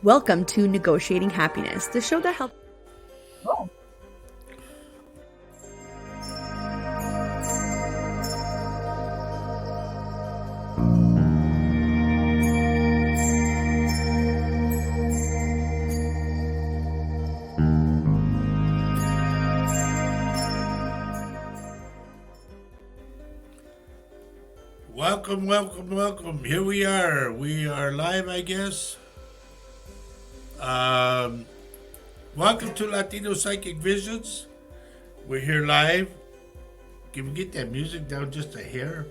Welcome to Negotiating Happiness, the show that helps. Oh. Welcome. Here we are. We are live, I guess. Welcome to Latino Psychic Visions. We're here live. Can we get that music down just a hair?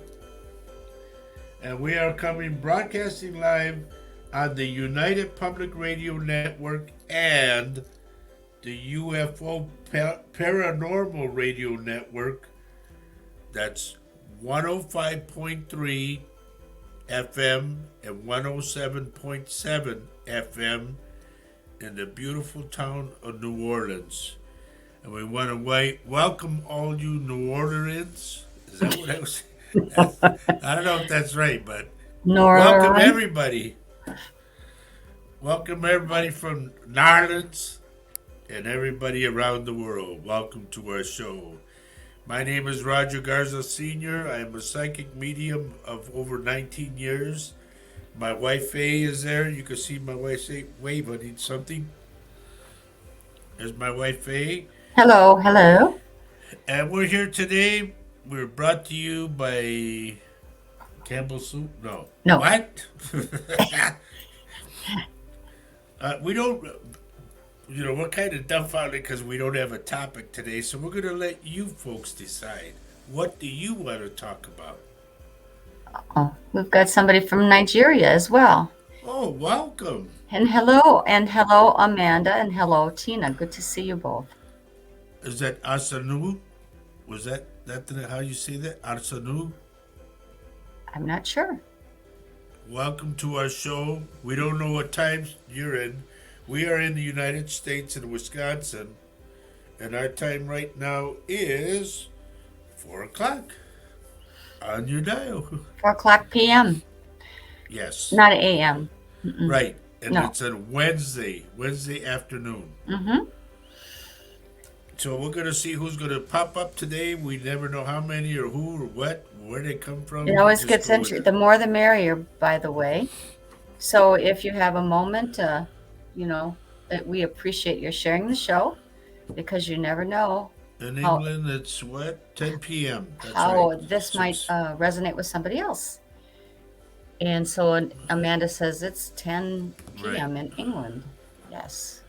And we are broadcasting live on the United Public Radio Network and the UFO Paranormal Radio Network. That's 105.3 FM and 107.7 FM in the beautiful town of New Orleans. And we want to welcome all you New Orleans. Is that what I was saying? I don't know if that's right, but welcome everybody. Welcome everybody from Narlands and everybody around the world. Welcome to our show. My name is Roger Garza Sr. I am a psychic medium of over 19 years. My wife Faye is there. You can see my wife say, wave, I need something. There's my wife Faye. Hello. And we're here today. We're brought to you by Campbell Soup. No. What? We don't... we're kind of dumbfounded because we don't have a topic today, so we're going to let you folks decide. What do you want to talk about? Oh, we've got somebody from Nigeria as well. Oh, welcome. And hello, Amanda, and hello, Tina. Good to see you both. Is that Asanu? Was that how you say that? Asanu? I'm not sure. Welcome to our show. We don't know what time you're in. We are in the United States in Wisconsin, and our time right now is 4 o'clock on your dial. 4 o'clock p.m. Yes. Not a.m. Right, and it's a Wednesday afternoon. Mm-hmm. So we're going to see who's going to pop up today. We never know how many or who or what, where they come from. It always gets interesting. The more the merrier, by the way. So if you have a moment, that we appreciate your sharing the show, because you never know. In England, it's what? 10 p.m. That's how right. This might resonate with somebody else. And so Amanda says it's 10 p.m. in England. Yes.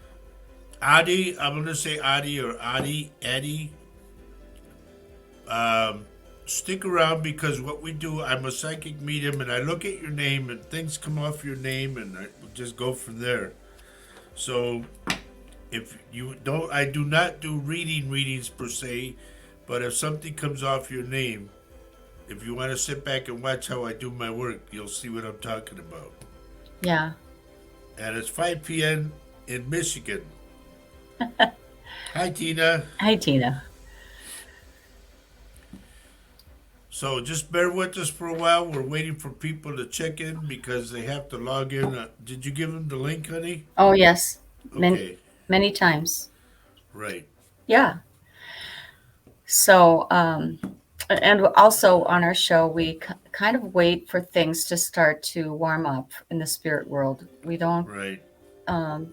Adi, I'm going to say Adi or Eddie. Stick around, because what we do, I'm a psychic medium, and I look at your name and things come off your name, and I just go from there. So if you don't, I do not do readings per se, but if something comes off your name, if you want to sit back and watch how I do my work, you'll see what I'm talking about. Yeah. And it's 5 p.m. in Michigan. Hi, Tina. Hi, Tina. So just bear with us for a while. We're waiting for people to check in because they have to log in. Did you give them the link, honey? Oh, yes. Okay. Many times. Right. Yeah. So, and also on our show, we kind of wait for things to start to warm up in the spirit world. We don't. Right.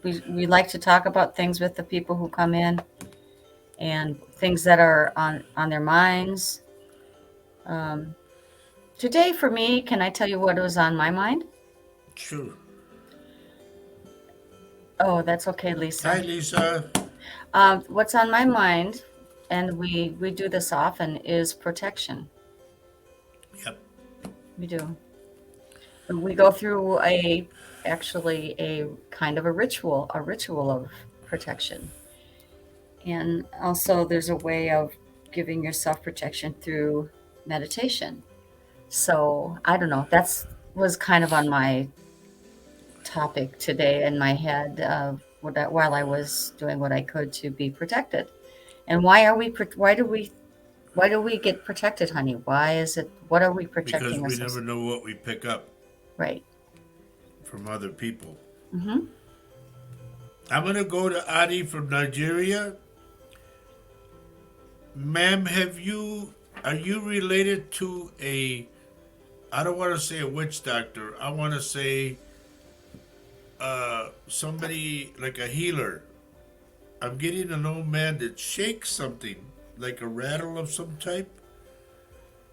We like to talk about things with the people who come in, and things that are on their minds. Today for me, can I tell you what was on my mind? Sure. Oh, that's okay, Lisa. Hi, Lisa. What's on my mind, and we do this often, is protection. Yep. We do. We go through a kind of a ritual of protection. And also there's a way of giving yourself protection through meditation. So I don't know, was kind of on my topic today in my head while I was doing what I could to be protected. And why do we get protected, honey? What are we protecting Because we ourselves? never know what we pick up Right. from other people. Mm-hmm. I'm gonna go to Adi from Nigeria. Ma'am, are you related to I don't want to say a witch doctor. I want to say somebody like a healer. I'm getting an old man that shakes something, like a rattle of some type.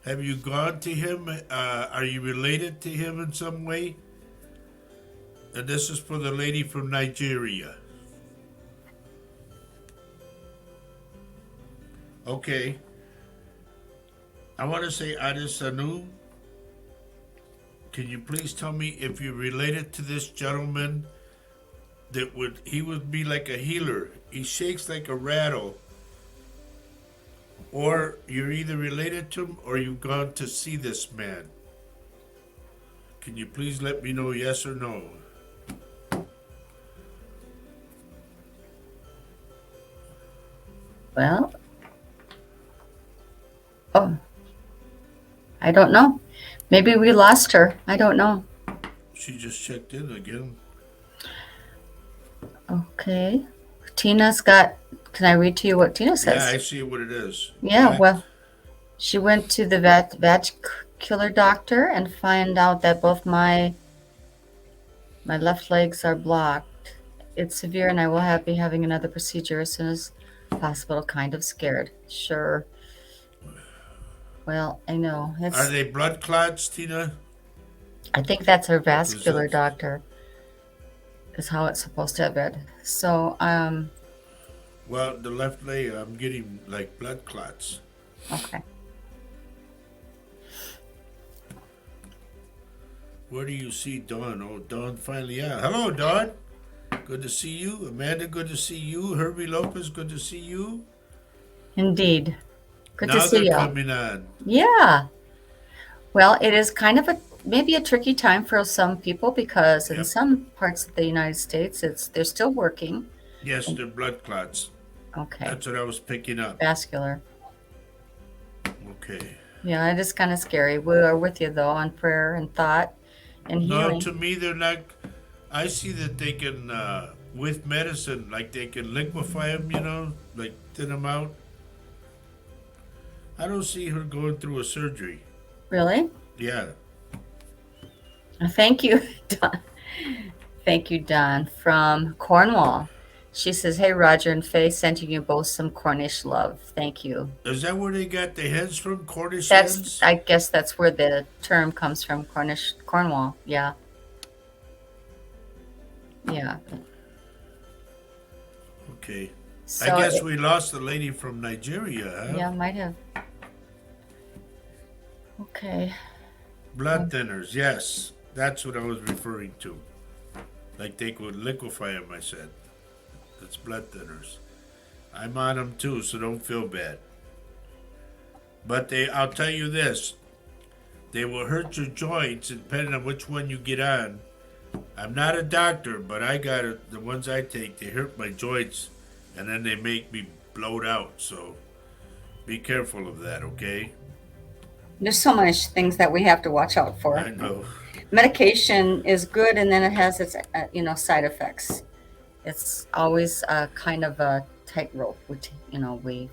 Have you gone to him? Are you related to him in some way? And this is for the lady from Nigeria. Okay. I want to say Adesanu. Can you please tell me if you're related to this gentleman he would be like a healer. He shakes like a rattle. Or you're either related to him or you've gone to see this man. Can you please let me know yes or no? Well, oh, I don't know. Maybe we lost her. I don't know. She just checked in again. Okay. Tina's got, can I read to you what Tina says? Yeah, I see what it is. Yeah, well, she went to the vascular doctor and find out that both my left legs are blocked. It's severe and I will be having another procedure as soon as possible. Kind of scared. Sure. Well, I know. Are they blood clots, Tina? I think that's her vascular doctor. Is how it's supposed to have been. So, well, the left leg, I'm getting like blood clots. Okay. Where do you see Dawn? Oh, Dawn finally out. Hello, Dawn. Good to see you. Amanda, good to see you. Herbie Lopez, good to see you. Indeed. Good to Now see they're you. coming on. Yeah. Well, it is kind of maybe a tricky time for some people because in some parts of the United States, they're still working. Yes, they're blood clots. Okay. That's what I was picking up. Vascular. Okay. Yeah, it is kind of scary. We are with you though on prayer and thought and healing. No, to me, they're not. I see that they can, with medicine, like they can liquefy them, like thin them out. I don't see her going through a surgery. Really? Yeah. Thank you, Don. Thank you, Don, from Cornwall. She says, hey, Roger and Faye, sending you both some Cornish love. Thank you. Is that where they got the heads from? Cornish heads? I guess that's where the term comes from, Cornwall. Yeah. Yeah. Okay. So I guess we lost the lady from Nigeria, huh? Yeah, might have. Okay. Blood thinners, yes. That's what I was referring to. Like they could liquefy them, I said. That's blood thinners. I'm on them too, so don't feel bad. But I'll tell you this. They will hurt your joints depending on which one you get on. I'm not a doctor, but I got it. The ones I take, they hurt my joints and then they make me bloat out. So be careful of that, okay? There's so much things that we have to watch out for. I know. Medication is good, and then it has its, side effects. It's always kind of a tightrope, which, we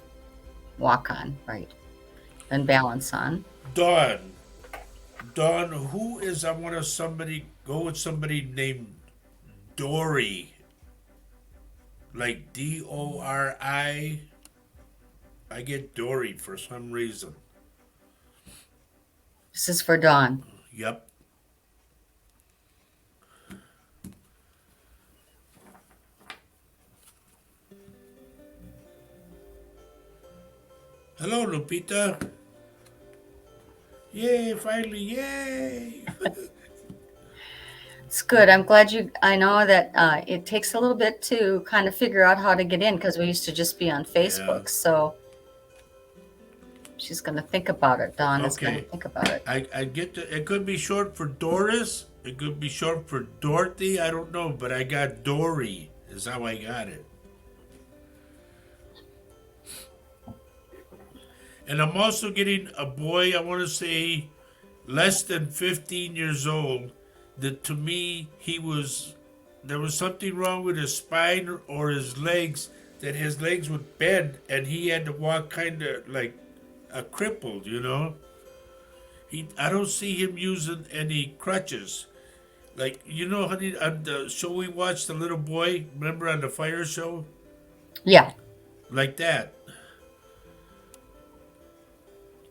walk on, right, and balance on. Dawn, who is, I want to go with somebody named Dory. Like Dori. I get Dory for some reason. This is for Dawn. Yep. Hello, Lupita. Yay, finally, yay. It's good. I'm glad I know that it takes a little bit to kind of figure out how to get in because we used to just be on Facebook. Yeah. So she's going to think about it. Dawn is going to think about it. I get it could be short for Doris. It could be short for Dorothy. I don't know, but I got Dory is how I got it. And I'm also getting a boy, I want to say, less than 15 years old, that to me, he was there was something wrong with his spine or his legs, that his legs would bend and he had to walk kind of like a crippled, you know. I don't see him using any crutches. Like, you know, honey, on the show we watched, the little boy, remember on the fire show? Yeah. Like that.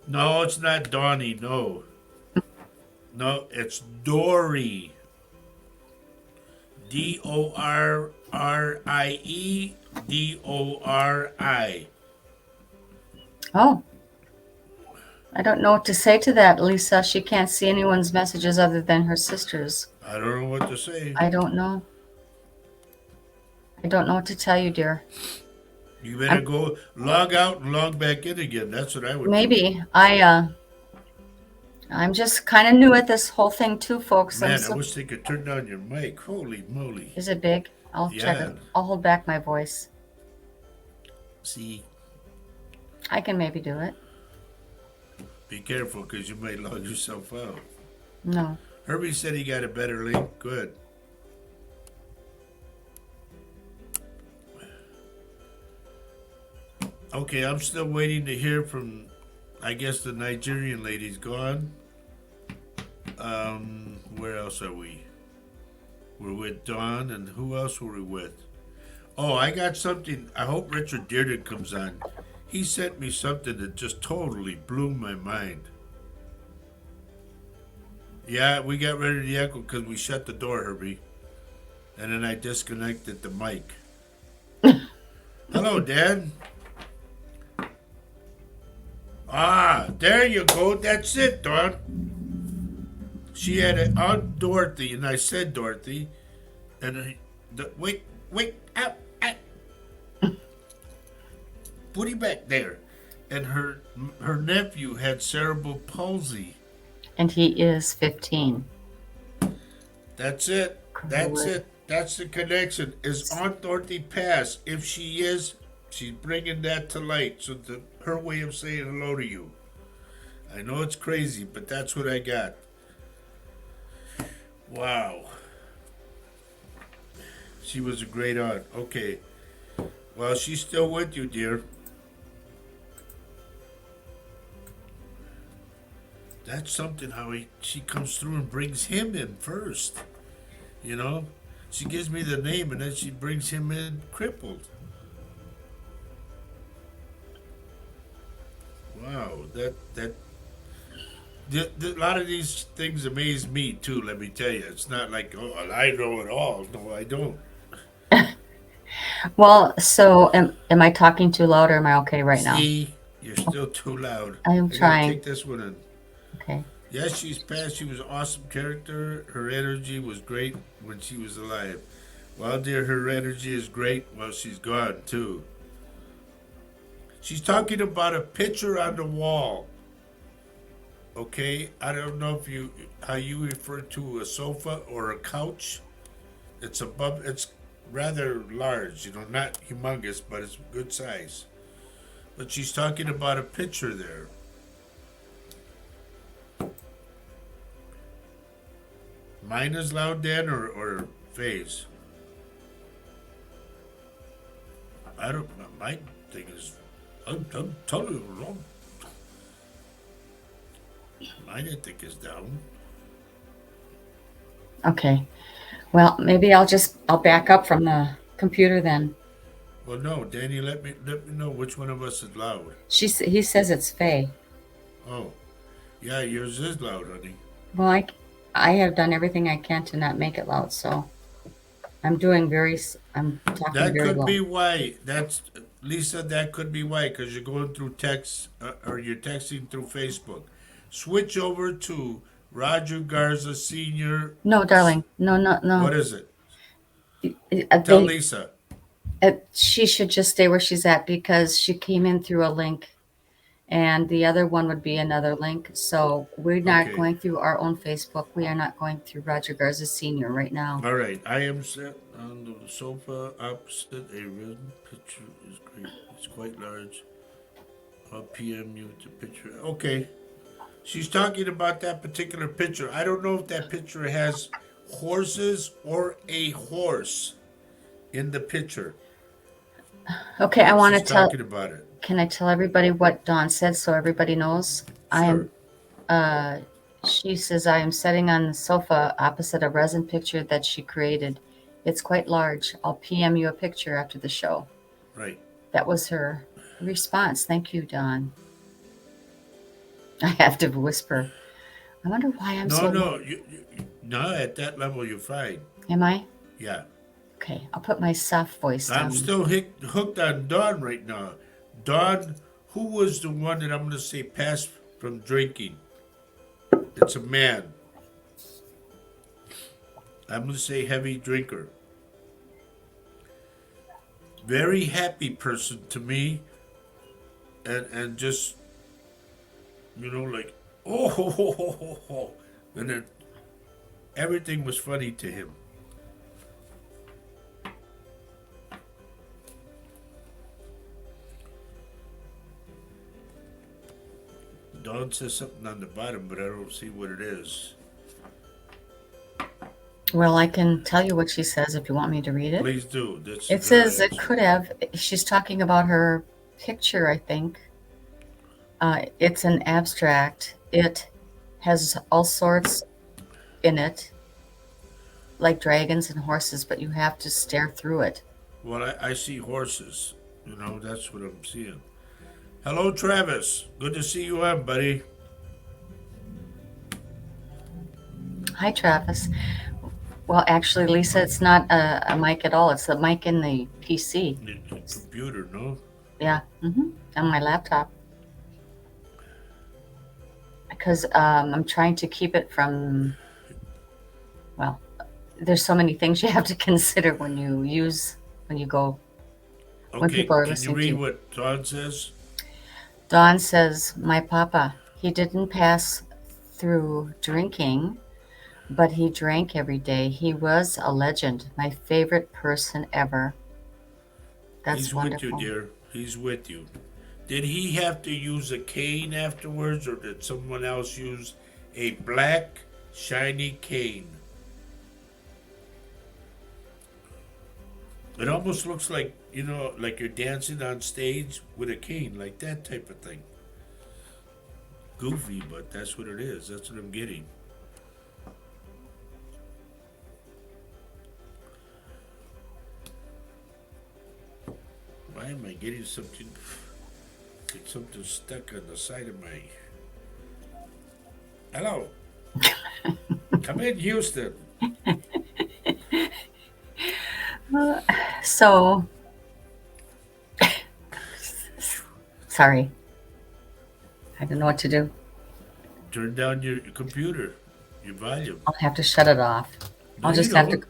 No, it's not Donnie, no. No, it's Dory. Dorie. Oh, I don't know what to say to that, Lisa. She can't see anyone's messages other than her sister's. I don't know what to say. I don't know. I don't know what to tell you, dear. You better go log out and log back in again. That's what I would do. Maybe. I'm just kind of new at this whole thing too, folks. Man, I wish they could turn down your mic. Holy moly. Is it big? I'll check Yeah. it. I'll hold back my voice. See, I can maybe do it. be careful because you might log yourself out. No. Herbie said he got a better link. Good. Okay, I'm still waiting to hear from, I guess the Nigerian lady's gone. Where else are we? We're with Dawn, and who else were we with? Oh, I got something. I hope Richard Dearden comes on. He sent me something that just totally blew my mind. Yeah, we got rid of the echo because we shut the door, Herbie. And then I disconnected the mic. Hello, Dad. Ah, there you go. That's it, Dawn. She had it on Dorothy, and I said Dorothy. And wait, out. Put him back there. And her nephew had cerebral palsy. And he is 15. That's it. That's it. That's the connection. Is Aunt Dorothy passed? If she is, she's bringing that to light. So her way of saying hello to you. I know it's crazy, but that's what I got. Wow. She was a great aunt. Okay. Well, she's still with you, dear. That's something how she comes through and brings him in first. You know? She gives me the name and then she brings him in crippled. Wow, a lot of these things amaze me too, let me tell you. It's not like, oh, I know it all. No, I don't. Well, so am I talking too loud or am I okay right now? See, you're still too loud. I'm I trying. gotta take this one in. Okay. Yes, she's passed. She was an awesome character. Her energy was great when she was alive. Well, dear, her energy is great while she's gone, too. She's talking about a picture on the wall. Okay? I don't know how you refer to a sofa or a couch. It's rather large, not humongous, but it's good size. But she's talking about a picture there. Mine is loud, Dan, or Faye's? I don't know. My thing is, I'm totally wrong. Mine, I think, is down. Okay. Well, maybe I'll back up from the computer then. Well, no, Danny, let me know which one of us is loud. He says it's Faye. Oh, yeah, yours is loud, honey. Well, I have done everything I can to not make it loud, so I'm talking very That very could low. be why. Lisa, that could be why, because you're going through text, or you're texting through Facebook. Switch over to Roger Garza Sr. No, darling. No. What is it? Tell Tell Lisa. She should just stay where she's at because she came in through a link. And the other one would be another link. So we're not going through our own Facebook. We are not going through Roger Garza Sr. right now. All right. I am sat on the sofa opposite a written picture. Is great. It's quite large. I'll PM you the picture. Okay. She's talking about that particular picture. I don't know if that picture has horses or a horse in the picture. Okay, I want to She's tell. talking about it. Can I tell everybody what Dawn said so everybody knows? I Sure. am. She says I am sitting on the sofa opposite a resin picture that she created. It's quite large. I'll PM you a picture after the show. Right. That was her response. Thank you, Dawn. I have to whisper. I wonder why I'm No, so. no. No, at that level, you're fine. Am I? Yeah. Okay, I'll put my soft voice I'm down. still hooked on Dawn right now. Dawn, who was the one that I'm going to say passed from drinking? It's a man. I'm going to say heavy drinker. Very happy person to me. And just, like, oh. And then everything was funny to him. Dawn says something on the bottom, but I don't see what it is. Well, I can tell you what she says if you want me to read it. Please do. It says it could have. She's talking about her picture, I think. It's an abstract. It has all sorts in it, like dragons and horses, but you have to stare through it. Well, I see horses. That's what I'm seeing. Hello, Travis. Good to see you on, buddy. Hi, Travis. Well, actually, Lisa, it's not a mic at all. It's the mic in the PC. The computer, no? Yeah, on my laptop. Because I'm trying to keep it from, well, there's so many things you have to consider when you go, when Okay, people are can you listening to read you. what Dawn says? Dawn says, my papa, he didn't pass through drinking, but he drank every day. He was a legend, my favorite person ever. That's He's wonderful. with you, dear. He's with you. Did he have to use a cane afterwards, or did someone else use a black, shiny cane? It almost looks like, like you're dancing on stage with a cane, like that type of thing. Goofy, but that's what it is. That's what I'm getting. Why am I getting something? Get something stuck on the side of my. Hello. Come in, Houston. So, sorry. I don't know what to do. Turn down your computer, your volume. I'll have to shut it off. I'll just have to.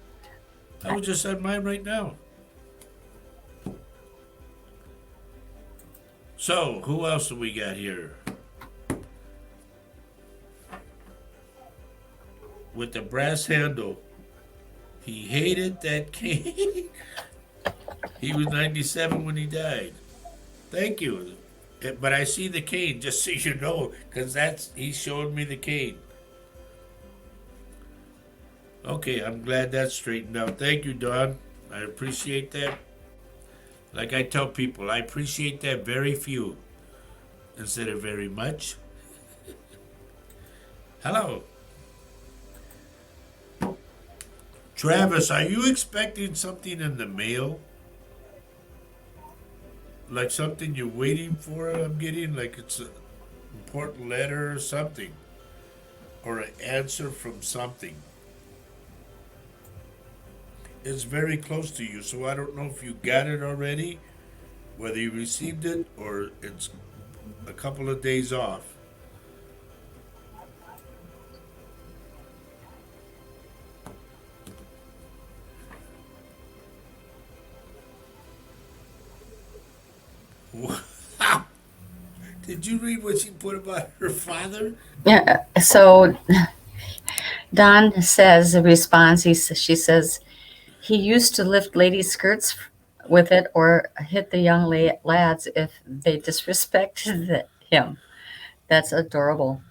I was just on mine right now. So, who else do we got here? With the brass handle. He hated that cane. He was 97 when he died. Thank you. But I see the cane, just so you know, because he's showing me the cane. Okay, I'm glad that's straightened out. Thank you, Dawn. I appreciate that. Like I tell people, I appreciate that very few instead of very much. Hello. Travis, are you expecting something in the mail? Like something you're waiting for, I'm getting? Like it's an important letter or something? Or an answer from something? It's very close to you, so I don't know if you got it already, whether you received it or it's a couple of days off. Did you read what she put about her father? Yeah. So, Don says, responds, she says, he used to lift ladies' skirts with it or hit the young lads if they disrespected him. That's adorable.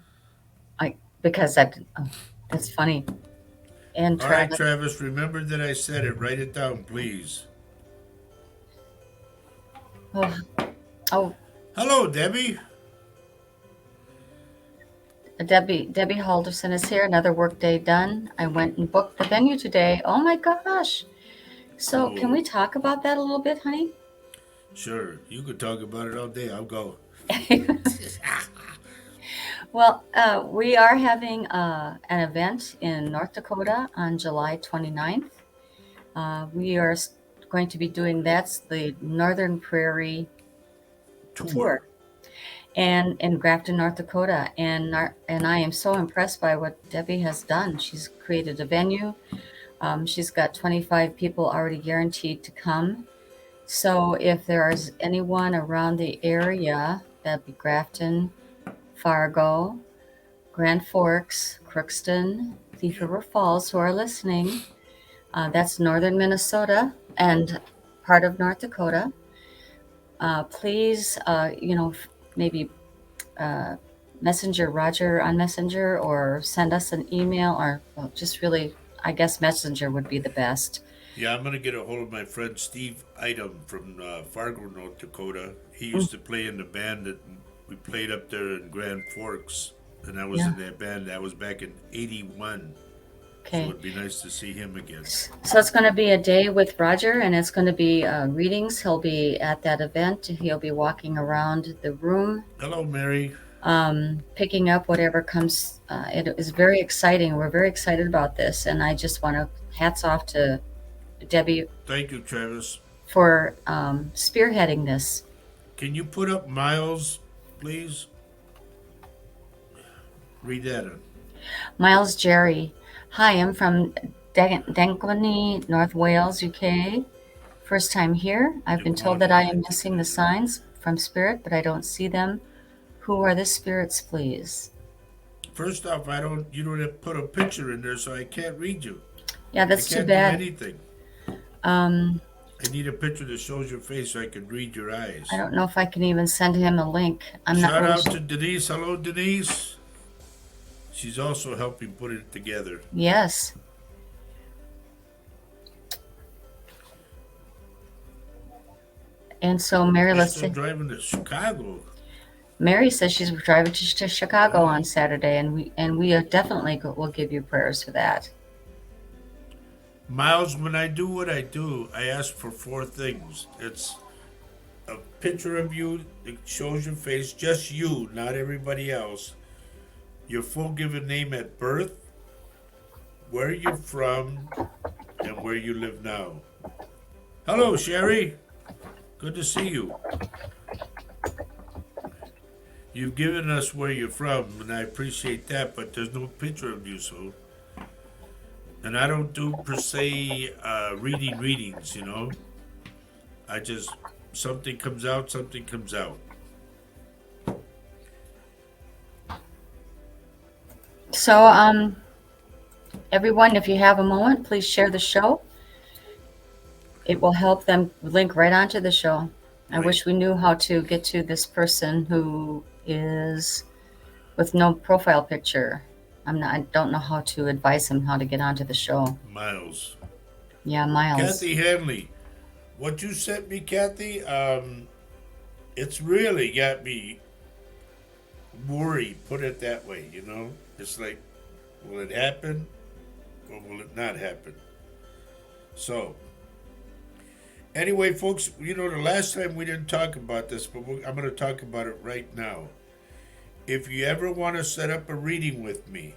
That's funny. And All right, Travis. Travis, remember that I said it. Write it down, please. Oh, oh, Hello, Debbie. Debbie Halderson is here. Another work day done. I went and booked the venue today. Oh my gosh. So can we talk about that a little bit, honey? Sure. You could talk about it all day. I'll go. Well, we are having an event in North Dakota on July 29th. We are going to be doing that's the Northern Prairie Tour, and in Grafton, North Dakota. And I am so impressed by what Debbie has done. She's created a venue. She's got 25 people already guaranteed to come. So if there is anyone around the area, that'd be Grafton, Fargo, Grand Forks, Crookston, Thief River Falls, who are listening. That's northern Minnesota and part of North Dakota. Please, maybe Messenger Roger on Messenger, or send us an email, or just really, I guess Messenger would be the best. Yeah, I'm going to get a hold of my friend Steve Item from Fargo, North Dakota. He used to play in the band that we played up there in Grand Forks, and I was in that band. That was back in 81. Okay. So it'd be nice to see him again. So it's going to be a day with Roger, and it's going to be readings. He'll be at that event. He'll be walking around the room. Hello, Mary. Picking up whatever comes. It is very exciting. We're very excited about this, and I just want to hats off to Debbie. Thank you, Travis. For spearheading this. Can you put up Miles, please? Read that on. Miles Jerry. Hi, I'm from Dankwanny, North Wales, UK. First time here. I've been told that I am missing the signs from Spirit, but I don't see them. Who are the spirits, please? First off, you don't have to put a picture in there, so I can't read you. Yeah, that's too bad. I can't do anything. I need a picture that shows your face so I can read your eyes. I don't know if I can even send him a link. Shout out to Denise. Hello, Denise. She's also helping put it together. Yes. And so Mary, let's see. Driving to Chicago. Mary says she's driving to Chicago on Saturday, and we definitely will give you prayers for that. Miles, when I do what I do, I ask for 4 things. It's a picture of you that shows your face, just you, not everybody else. Your full given name at birth, where you're from, and where you live now. Hello, Sherry. Good to see you. You've given us where you're from, and I appreciate that, but there's no picture of you, so. And I don't do, per se, readings, you know. I just, something comes out, something comes out. So, everyone, if you have a moment, please share the show. It will help them link right onto the show. I wish we knew how to get to this person who is with no profile picture. I don't know how to advise him how to get onto the show. Miles. Yeah, Miles. Kathy Hanley. What you sent me, Kathy, it's really got me worried, put it that way, you know? It's like, will it happen or will it not happen? So, anyway, folks, you know, the last time we didn't talk about this, but I'm going to talk about it right now. If you ever want to set up a reading with me,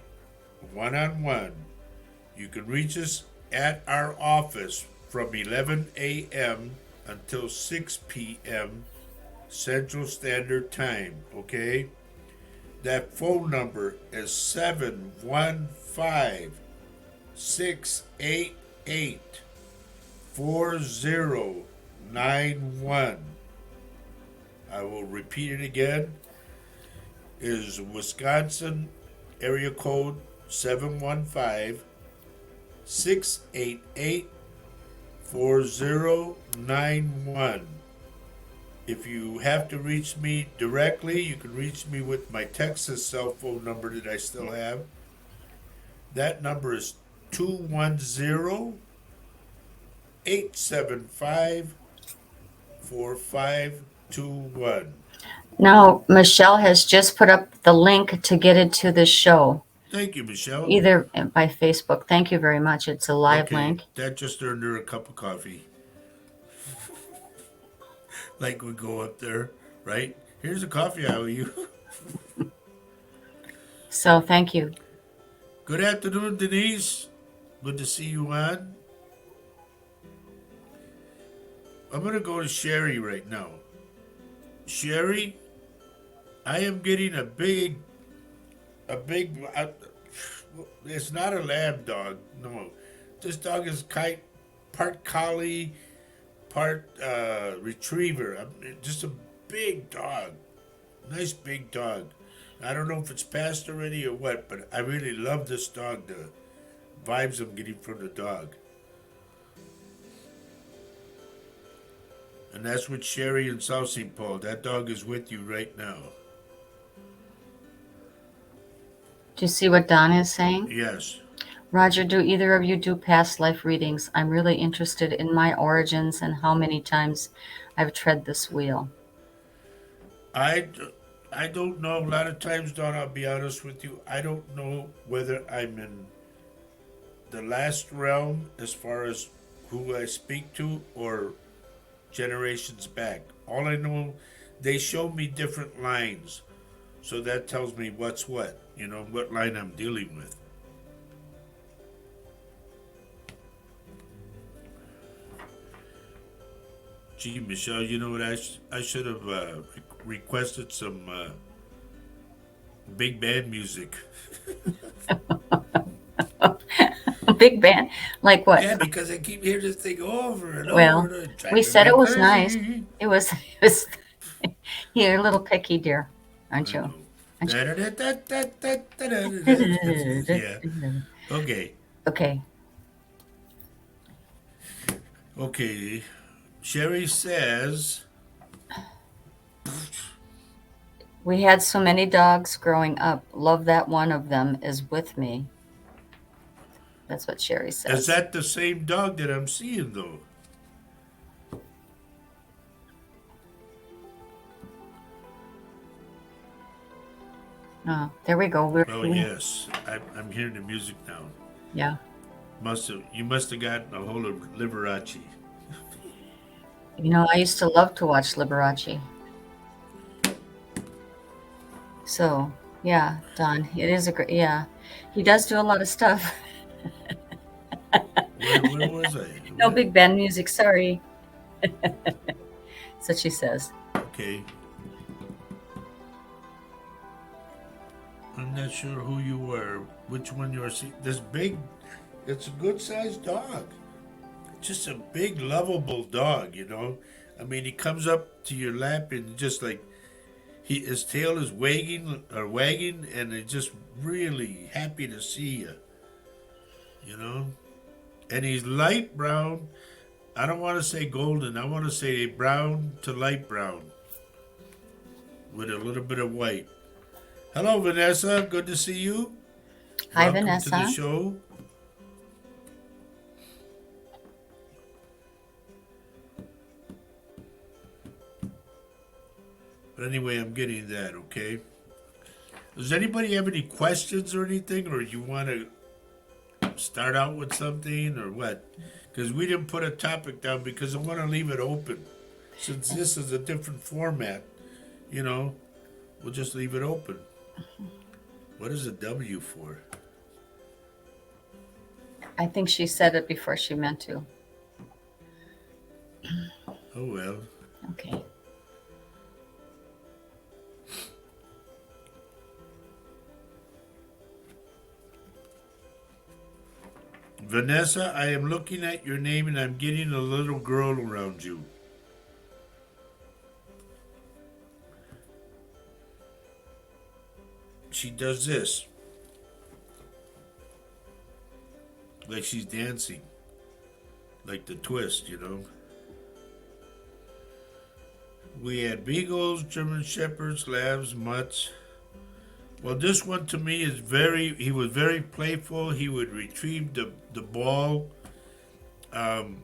one-on-one, you can reach us at our office from 11 a.m. until 6 p.m. Central Standard Time, okay? That phone number is 715-688-4091. I will repeat it again. Is Wisconsin area code 715-688-4091. If you have to reach me directly, you can reach me with my Texas cell phone number that I still have. That number is 210 875 4521. Now, Michelle has just put up the link to get into the show, Thank you, Michelle. either by Facebook. Thank you very much. It's a live link. That just earned her a cup of coffee. Like we go up there, right? Here's a coffee I owe you. So thank you. Good afternoon, Denise. Good to see you on. I'm going to go to Sherry right now. Sherry, I am getting a big, it's not a lab dog, no. This dog is part collie, part retriever. Just a big dog. Nice big dog. I don't know if it's passed already or what, but I really love this dog, the vibes I'm getting from the dog. And that's with Sherry and South St. Paul. That dog is with you right now. Do you see what Don is saying? Yes. Roger, do either of you do past life readings? I'm really interested in my origins and how many times I've tread this wheel. I don't know. A lot of times, Don, I'll be honest with you, I don't know whether I'm in the last realm as far as who I speak to or generations back. All I know, they show me different lines. So that tells me what's what, what line I'm dealing with. Gee, Michelle, you know what? I should have requested some big band music. Big band? Like what? Yeah, because I keep hearing this thing over and Well, over. we said it was nice. It was You're a little picky, dear, aren't you? Yeah. Okay. Okay. Sherry says, we had so many dogs growing up. Love that one of them is with me. That's what Sherry says. Is that the same dog that I'm seeing, though? Oh, there we go. Oh, yes. I'm hearing the music now. Yeah. You must have gotten a hold of Liberace. I used to love to watch Liberace. So, yeah, Don, it is yeah. He does do a lot of stuff. Where was I? No big band music, sorry. That's what she says. Okay. I'm not sure who you were, which one you are seeing. This big, it's a good-sized dog. Just a big, lovable dog, I mean, he comes up to your lap and just like, his tail is wagging, and it's just really happy to see you, And he's light brown. I don't want to say golden. I want to say brown to light brown with a little bit of white. Hello, Vanessa. Good to see you. Hi, Welcome Vanessa. to the show. But anyway, I'm getting that, okay? Does anybody have any questions or anything, or you want to start out with something, or what? Because we didn't put a topic down because I want to leave it open. Since this is a different format, we'll just leave it open. What is a W for? I think she said it before she meant to. Oh, well. Okay. Vanessa, I am looking at your name and I'm getting a little girl around you. She does this. Like she's dancing. Like the twist, We had beagles, German shepherds, labs, mutts, Well, this one to me is he was very playful. He would retrieve the ball. Um,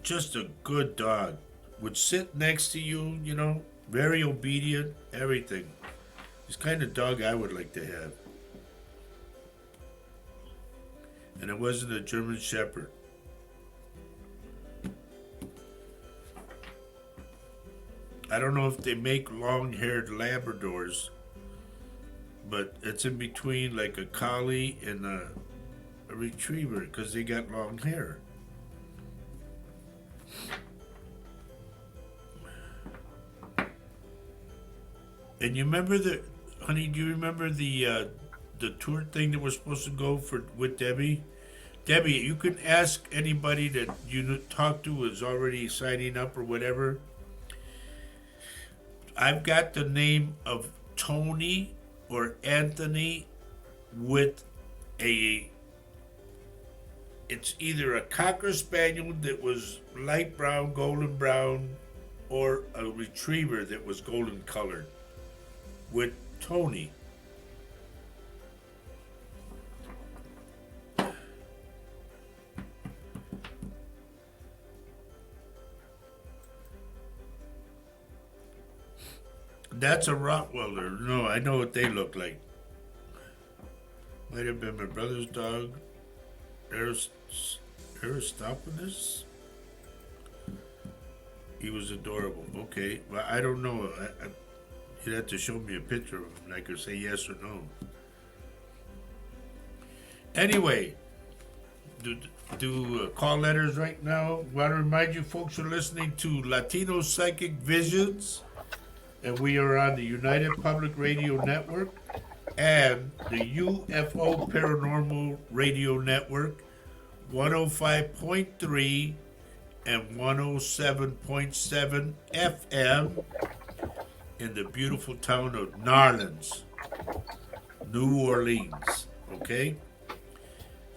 just a good dog. Would sit next to you, very obedient, everything. He's the kind of dog I would like to have. And it wasn't a German Shepherd. I don't know if they make long-haired Labradors, but it's in between like a collie and a retriever because they got long hair. And you remember honey? Do you remember the tour thing that we're supposed to go for with Debbie? Debbie, you can ask anybody that you talk to is already signing up or whatever. I've got the name of Tony or Anthony with it's either a Cocker Spaniel that was light brown, golden brown, or a Retriever that was golden colored with Tony. That's a Rottweiler. No, I know what they look like. Might have been my brother's dog. Aristophanes? He was adorable. Okay, well, I don't know. You'd have to show me a picture of him and I could say yes or no. Anyway, do call letters right now. Want to remind you folks are listening to Latino Psychic Visions, and we are on the United Public Radio Network and the UFO Paranormal Radio Network, 105.3 and 107.7 FM in the beautiful town of Narlands, New Orleans, okay?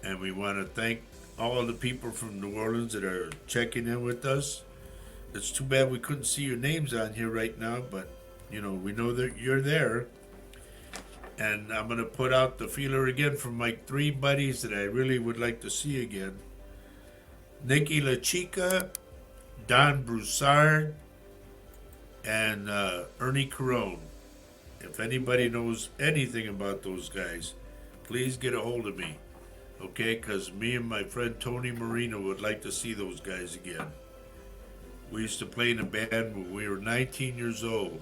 And we want to thank all the people from New Orleans that are checking in with us. It's too bad we couldn't see your names on here right now, but, we know that you're there. And I'm going to put out the feeler again for my 3 buddies that I really would like to see again. Nikki La Chica, Don Broussard, and Ernie Carone. If anybody knows anything about those guys, please get a hold of me, okay? Because me and my friend Tony Marino would like to see those guys again. We used to play in a band when we were 19 years old,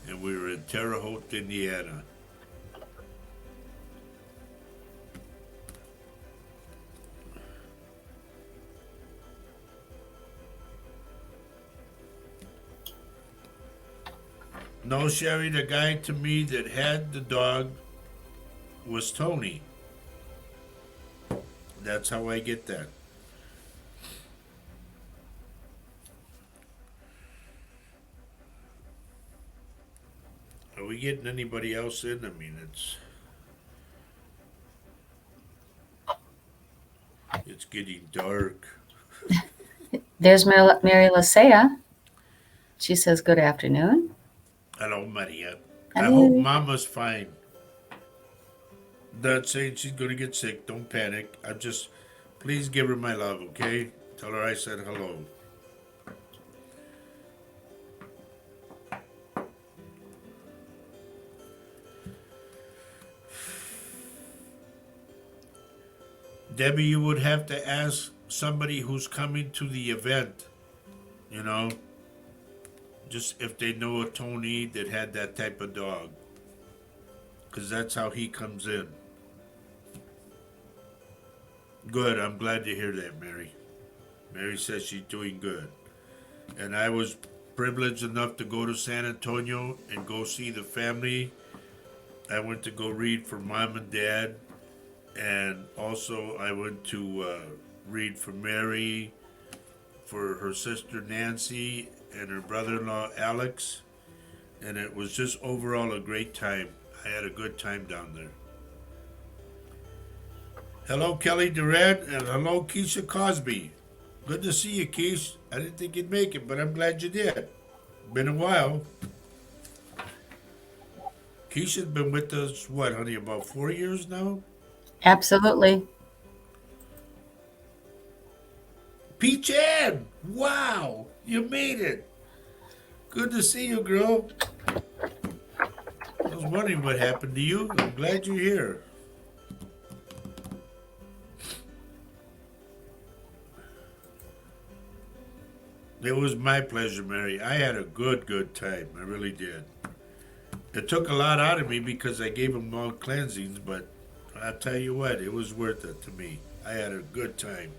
and we were in Terre Haute, Indiana. No, Sherry, the guy to me that had the dog was Tony. That's how I get that. Are we getting anybody else in? I mean, it's getting dark. There's Mary Lasea. She says, good afternoon. Hello, Maria. Hi. I hope Mama's fine. Not saying she's going to get sick. Don't panic. Please give her my love, okay? Tell her I said hello. Debbie, you would have to ask somebody who's coming to the event, just if they know a Tony that had that type of dog. Because that's how he comes in. Good, I'm glad to hear that, Mary. Mary says she's doing good. And I was privileged enough to go to San Antonio and go see the family. I went to go read for Mom and Dad. And also I went to read for Mary, for her sister Nancy, and her brother-in-law Alex, and it was just overall a great time. I had a good time down there. Hello, Kelly Durant, and hello, Keisha Cosby. Good to see you, Keish. I didn't think you'd make it, but I'm glad you did. Been a while. Keisha's been with us, what, honey, about 4 years now? Absolutely. Peach Ann! Wow! You made it! Good to see you, girl. I was wondering what happened to you. I'm glad you're here. It was my pleasure, Mary. I had a good time. I really did. It took a lot out of me because I gave them all cleansings, but I'll tell you what, it was worth it to me. I had a good time.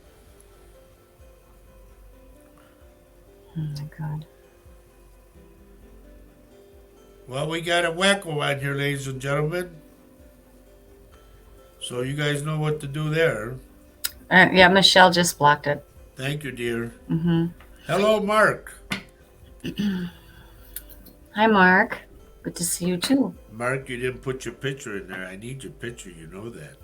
Oh my God. Well, we got a wacko on here, ladies and gentlemen. So you guys know what to do there. Yeah, Michelle just blocked it. Thank you, dear. Mm-hmm. Hello, Mark. Hi, Mark. Good to see you too. Mark, you didn't put your picture in there. I need your picture. You know that.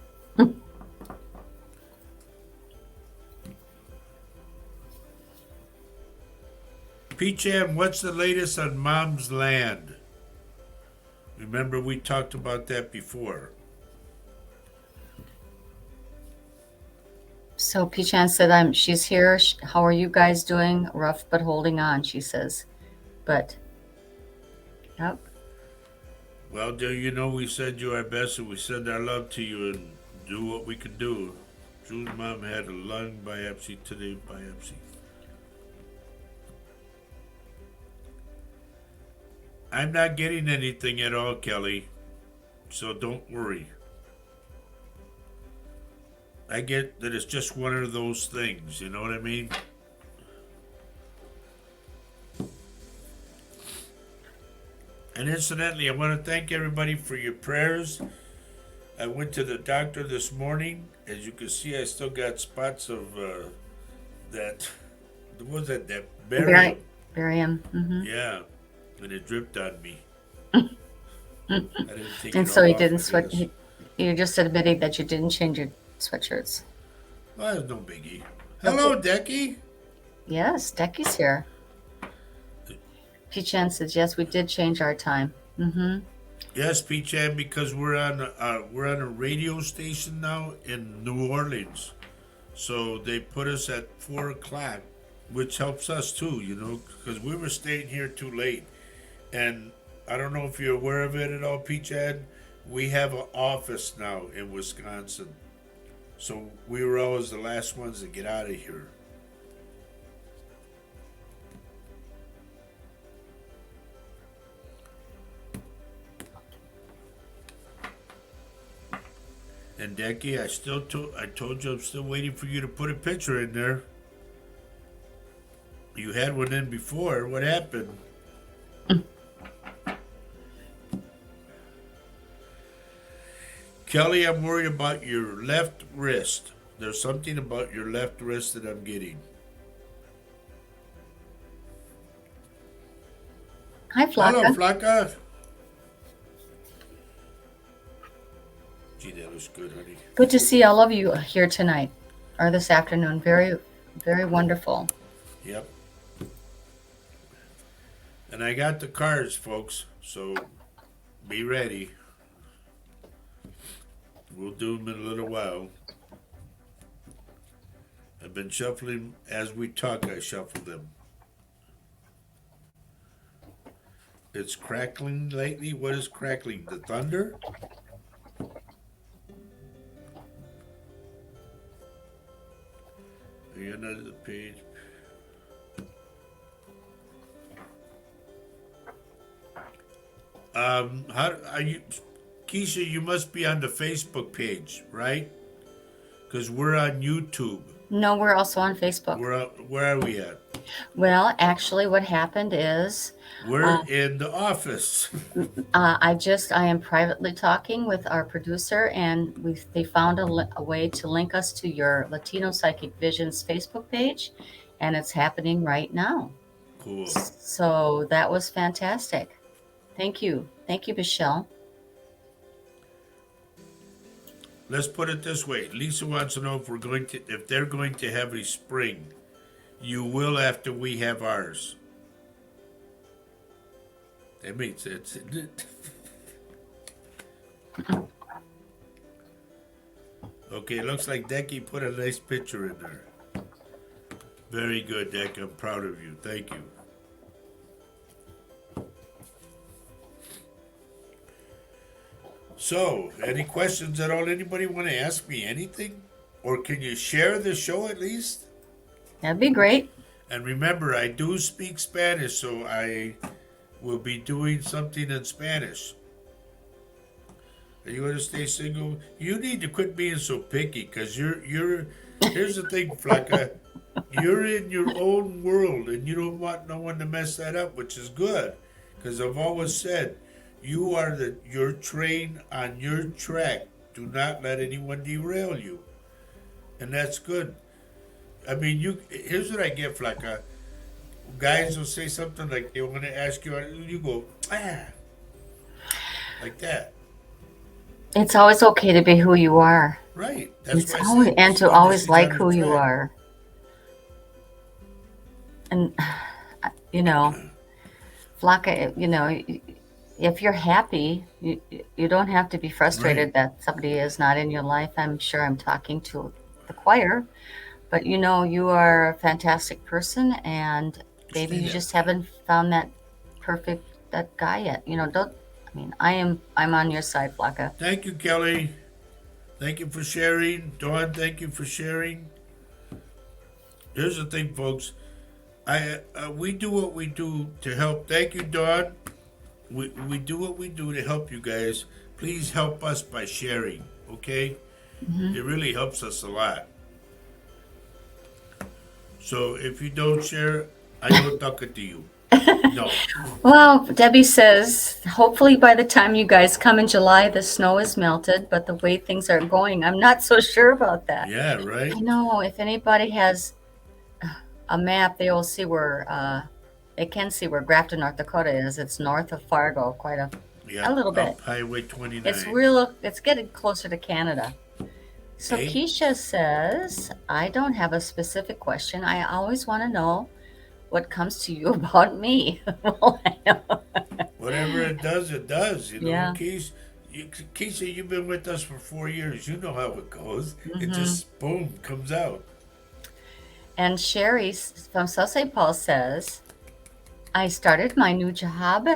Peacham, what's the latest on Mom's Land? Remember we talked about that before. So Pichan said, she's here. How are you guys doing? Rough, but holding on, she says. But, yep. Well, dear, you know we send you our best and we send our love to you and do what we can do. Drew's mom had a lung biopsy today. I'm not getting anything at all, Kelly, so don't worry. I get that it's just one of those things, you know what I mean? And incidentally, I want to thank everybody for your prayers. I went to the doctor this morning. As you can see, I still got spots of that, what was that barium? Barium. Mm-hmm. Yeah, and it dripped on me. I didn't take And it so all you off, didn't I sweat. guess. You just admitted that you didn't change your sweatshirts. Well, that's no biggie. Hello, Decky. Yes, Decky's here. Pichan says, yes, we did change our time. Mm-hmm. Yes, Peachan, because we're on a radio station now in New Orleans, so they put us at 4:00, which helps us too, you know, because we were staying here too late. And I don't know if you're aware of it at all, Peachan. We have an office now in Wisconsin, so we were always the last ones to get out of here. And Decky, I told you I'm still waiting for you to put a picture in there. You had one in before. What happened? Kelly, I'm worried about your left wrist. There's something about your left wrist that I'm getting. Hi, Flocka. Hello, Flocka. Gee, that was good, honey. Good to see all of you here tonight or this afternoon. Very, very wonderful. Yep. And I got the cards, folks, so be ready. We'll do them in a little while. I've been shuffling as we talk. I shuffle them. It's crackling lately. What is crackling? The thunder? The end of the page. How are you, Keisha? You must be on the Facebook page, right? Because we're on YouTube. No, we're also on Facebook. Where are we at? Well, actually, what happened is We're in the office. I am privately talking with our producer, and they found a way to link us to your Latino Psychic Visions Facebook page, and it's happening right now. Cool. So that was fantastic. Thank you, Michelle. Let's put it this way. Lisa wants to know if they're going to have a spring. You will after we have ours. That makes sense, isn't it? Okay, looks like Decky put a nice picture in there. Very good, Deck. I'm proud of you. Thank you. So, any questions at all? Anybody want to ask me anything? Or can you share the show at least? That'd be great. And remember, I do speak Spanish, so I will be doing something in Spanish. Are you going to stay single? You need to quit being so picky, because you're. Here's the thing, Flaca. You're in your own world, and you don't want no one to mess that up, which is good, because I've always said, you're train on your track. Do not let anyone derail you, and that's good. I mean, here's what I get, Flaca. Guys will say something like they want to ask you, you go like that. It's always okay to be who you are. Right. That's It's why I always, said, and to so always she's like on who the you track. are. And you know, Flocka, you know, if you're happy, you don't have to be frustrated Right. that somebody is not in your life. I'm sure I'm talking to the choir, but you know, you are a fantastic person, and maybe Stay you that just way. haven't found that guy yet. You know, don't. I mean, I'm on your side, Flocka. Thank you, Kelly. Thank you for sharing. Dawn, thank you for sharing. Here's the thing, folks. We do what we do to help. Thank you, Dawn. We do what we do to help you guys. Please help us by sharing, okay? Hmm. It really helps us a lot. So if you don't share, I don't talk to you. No. Well, Debbie says, hopefully by the time you guys come in July, the snow is melted, but the way things are going, I'm not so sure about that. Yeah, I right? know if anybody has a map, they will see they can see where Grafton, North Dakota is. It's north of Fargo, quite a Yeah, little bit. up Highway 29. It's getting closer to Canada. So Eh? Keisha says, I don't have a specific question. I always want to know what comes to you about me. Well, I know. Whatever it does, Yeah. Keisha, you've been with us for 4 years. You know how it goes. It Hmm. just, boom, comes out. And Sherry from South St. Paul says, I started my new job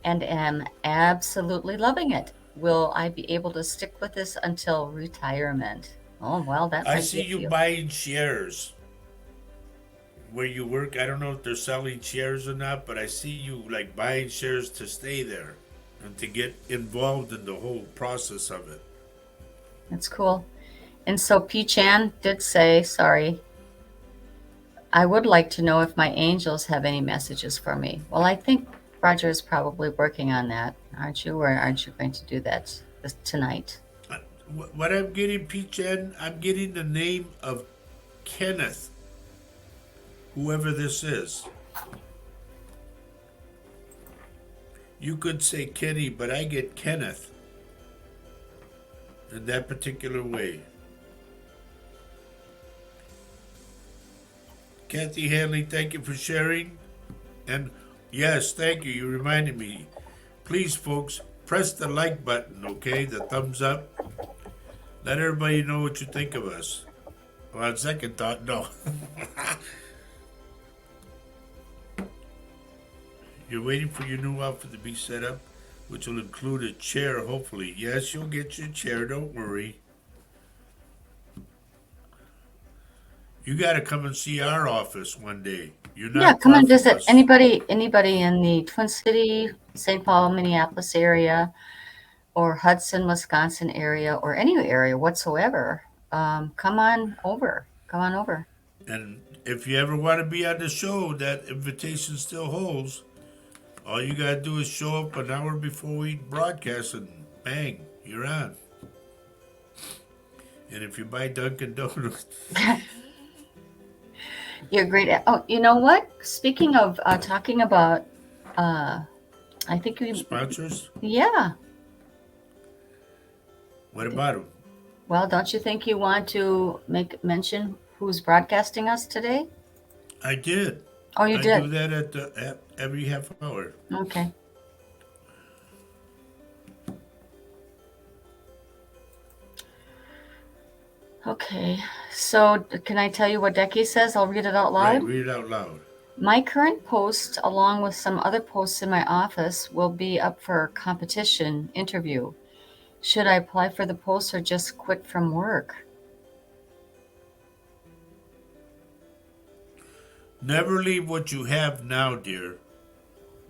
and am absolutely loving it. Will I be able to stick with this until retirement? Oh, well, that I might be see a you few. buying shares where you work. I don't know if they're selling shares or not, but I see you like buying shares to stay there and to get involved in the whole process of it. That's cool. And so P. Chan did say, sorry, I would like to know if my angels have any messages for me. Well, I think Roger is probably working on that, aren't you? Or aren't you going to do that tonight? Uh, What I'm getting, Peach N, I'm getting the name of Kenneth, whoever this is. You could say Kenny, but I get Kenneth in that particular way. Kathy Hanley, thank you for sharing. And yes, thank you. You reminded me. Please, folks, press the like button, okay? The thumbs up. Let everybody know what you think of us. Well, on second thought, no. You're waiting for your new outfit to be set up, which will include a chair, hopefully. Yes, you'll get your chair, don't worry. You got to come and see our office one day. You're Yeah, not come far and from visit. us. Anybody in the Twin City, St. Paul, Minneapolis area, or Hudson, Wisconsin area, or any area whatsoever, come on over. Come on over. And if you ever want to be on the show, that invitation still holds. All you got to do is show up an hour before we broadcast and bang, you're on. And if you buy Dunkin' Donuts, You're great. Oh, you know what? Speaking of talking about, uh, I think sponsors, yeah. what about them? Well, don't you think you want to make mention who's broadcasting us today? I did. Oh, you I do did. that at every half hour. Okay. Okay, so can I tell you what Decky says? I'll read it out Right, loud. read it out loud. My current post, along with some other posts in my office, will be up for competition interview. Should I apply for the post or just quit from work? Never leave what you have now, dear.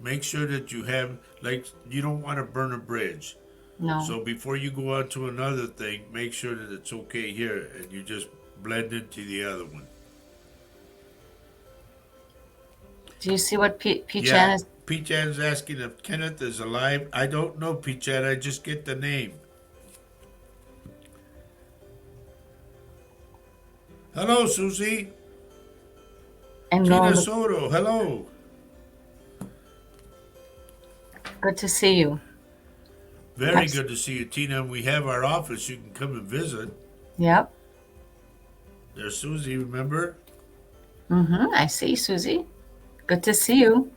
Make sure that you have, like, you don't want to burn a bridge. No. So before you go on to another thing, make sure that it's okay here and you just blend into the other one. Do you see what P. Chan Yeah, is? P-Chan's asking if Kenneth is alive. I don't know, P-Chan. I just get the name. Hello, Susie. I'm Tina going. Soto, hello. Good to see you. Very Yes. good to see you, Tina. We have our office. You can come and visit. Yep. There's Susie, remember? I see, Susie. Good to see you.